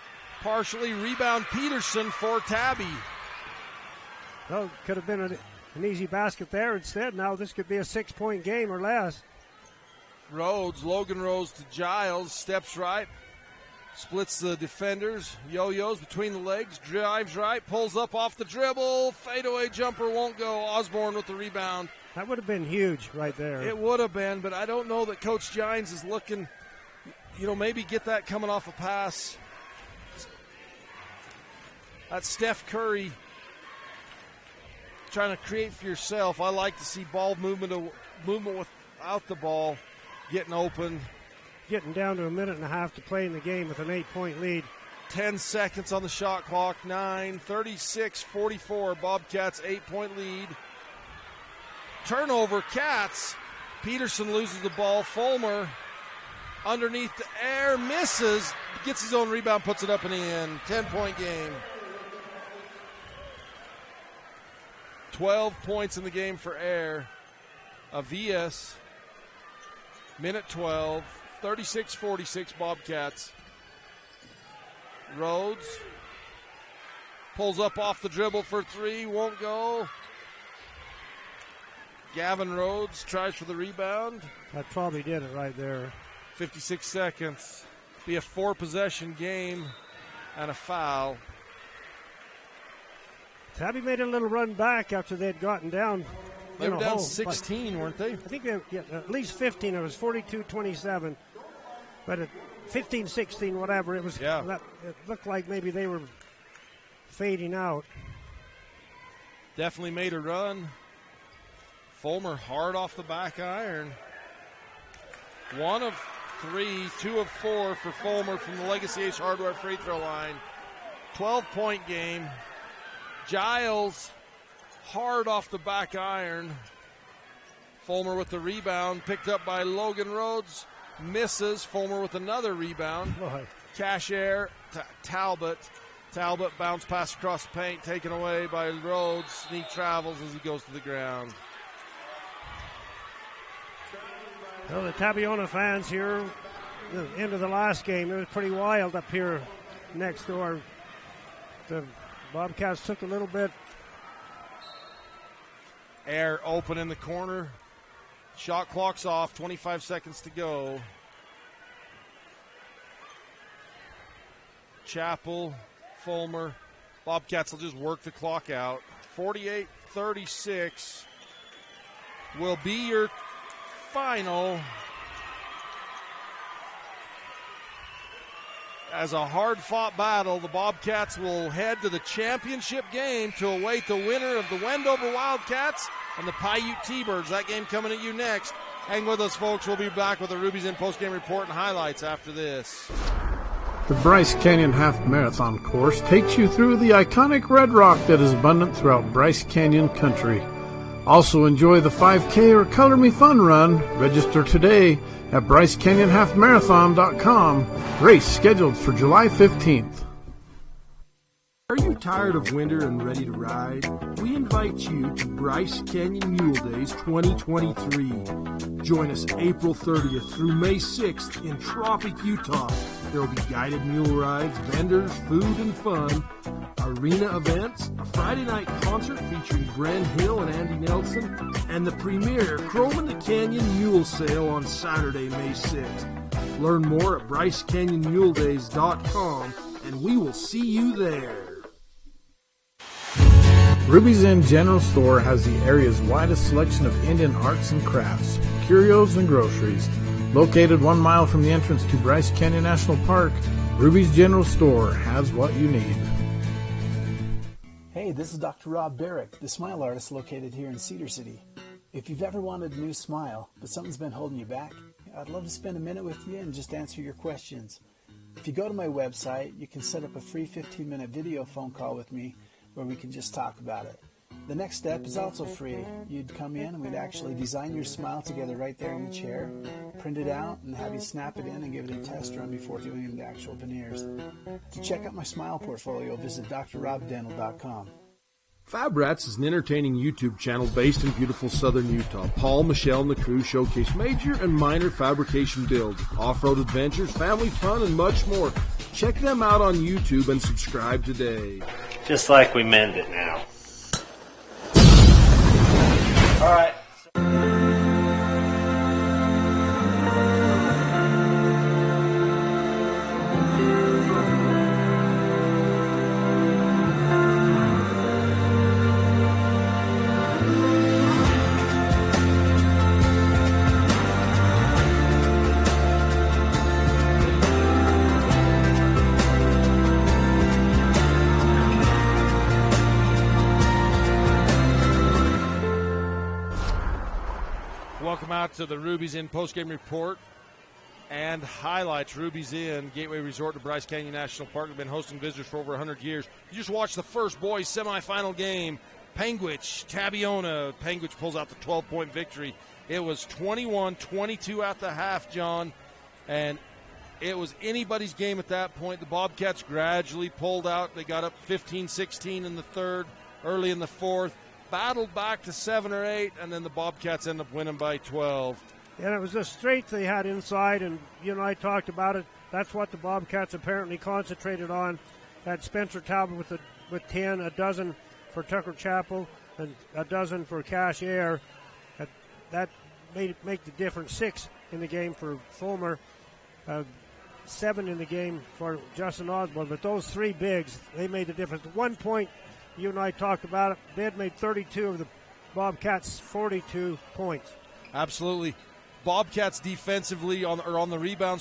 Partially rebound Peterson for Tabby. Well, could have been an easy basket there. Instead, now this could be a 6-point game or less. Rhodes, Logan Rhodes to Giles. Steps right. Splits the defenders. Yo-yos between the legs. Drives right. Pulls up off the dribble. Fadeaway jumper won't go. Osborne with the rebound. That would have been huge right there. It would have been, but I don't know that Coach Gines is looking, maybe get that coming off a pass. That's Steph Curry trying to create for yourself. I like to see ball movement without the ball, getting open. Getting down to a minute and a half to play in the game with an 8-point lead. 10 seconds on the shot clock. 36-44. Bobcats 8-point lead. Turnover, Cats. Peterson loses the ball. Fulmer underneath the air, misses, gets his own rebound, puts it up and in. 10-point game. 12 points in the game for Air. Avias, minute 12, 36-46 Bobcats. Rhodes pulls up off the dribble for three, won't go. Gavin Rhodes tries for the rebound. That probably did it right there. 56 seconds. Be a 4-possession game and a foul. Tabby made a little run back after they had gotten down. They were down 16, weren't they? I think they at least 15. It was 42-27. But at 15-16, whatever, it was. Yeah. It looked like maybe they were fading out. Definitely made a run. Fulmer hard off the back iron. 1 of 3, 2 of 4 for Fulmer from the Legacy Ace Hardware free throw line. 12-point game. Giles hard off the back iron. Fulmer with the rebound, picked up by Logan Rhodes. Misses. Fulmer with another rebound. Cash air to Talbot. Talbot bounce pass across the paint, taken away by Rhodes. Sneak travels as he goes to the ground. Well, the Tabiona fans here, the end of the last game, it was pretty wild up here next door. The Bobcats took a little bit. Air open in the corner. Shot clock's off, 25 seconds to go. Chappell, Fulmer. Bobcats will just work the clock out. 48-36 will be your final. As a hard-fought battle, the Bobcats will head to the championship game to await the winner of the Wendover Wildcats and the Paiute T-Birds. That game coming at you next. Hang with us, folks. We'll be back with the Ruby's In postgame report and highlights after this. The Bryce Canyon Half Marathon course takes you through the iconic red rock that is abundant throughout Bryce Canyon country. Also enjoy the 5K or Color Me Fun run. Register today at BryceCanyonHalfMarathon.com. Race scheduled for July 15th. Are you tired of winter and ready to ride? We invite you to Bryce Canyon Mule Days 2023. Join us April 30th through May 6th in Tropic, Utah. There will be guided mule rides, vendors, food and fun, arena events, a Friday night concert featuring Bren Hill and Andy Nelson, and the premier Chrome in the Canyon Mule Sale on Saturday, May 6th. Learn more at BryceCanyonMuleDays.com, and we will see you there. Ruby's Inn General Store has the area's widest selection of Indian arts and crafts, curios, and groceries. Located 1 mile from the entrance to Bryce Canyon National Park, Ruby's General Store has what you need. Hey, this is Dr. Rob Barrick, the smile artist located here in Cedar City. If you've ever wanted a new smile, but something's been holding you back, I'd love to spend a minute with you and just answer your questions. If you go to my website, you can set up a free 15-minute video phone call with me where we can just talk about it. The next step is also free. You'd come in and we'd actually design your smile together right there in the chair, print it out, and have you snap it in and give it a test run before doing the actual veneers. To check out my smile portfolio, visit drrobdental.com. Fab Rats is an entertaining YouTube channel based in beautiful southern Utah. Paul, Michelle, and the crew showcase major and minor fabrication builds, off-road adventures, family fun, and much more. Check them out on YouTube and subscribe today. Just like we meant it now. All right. Welcome out to the Ruby's Inn postgame report and highlights. Ruby's Inn, Gateway Resort to Bryce Canyon National Park, have been hosting visitors for over 100 years. You just watched the first boys semifinal game. Panguitch, Tabiona. Panguitch pulls out the 12-point victory. It was 21-22 at the half, John. and it was anybody's game at that point. The Bobcats gradually pulled out. They got up 15-16 in the third, early in the fourth, battled back to 7 or 8, and then the Bobcats end up winning by 12. And it was the strength they had inside, and you and I talked about it. That's what the Bobcats apparently concentrated on. Had Spencer Talbot with 10, a dozen for Tucker Chappell, and a dozen for Cash Air. That make the difference. 6 in the game for Fulmer, 7 in the game for Justin Osborne. But those 3 bigs, they made the difference. 1 point, you and I talked about it. They had made 32 of the Bobcats' 42 points. Absolutely. Bobcats defensively on the rebound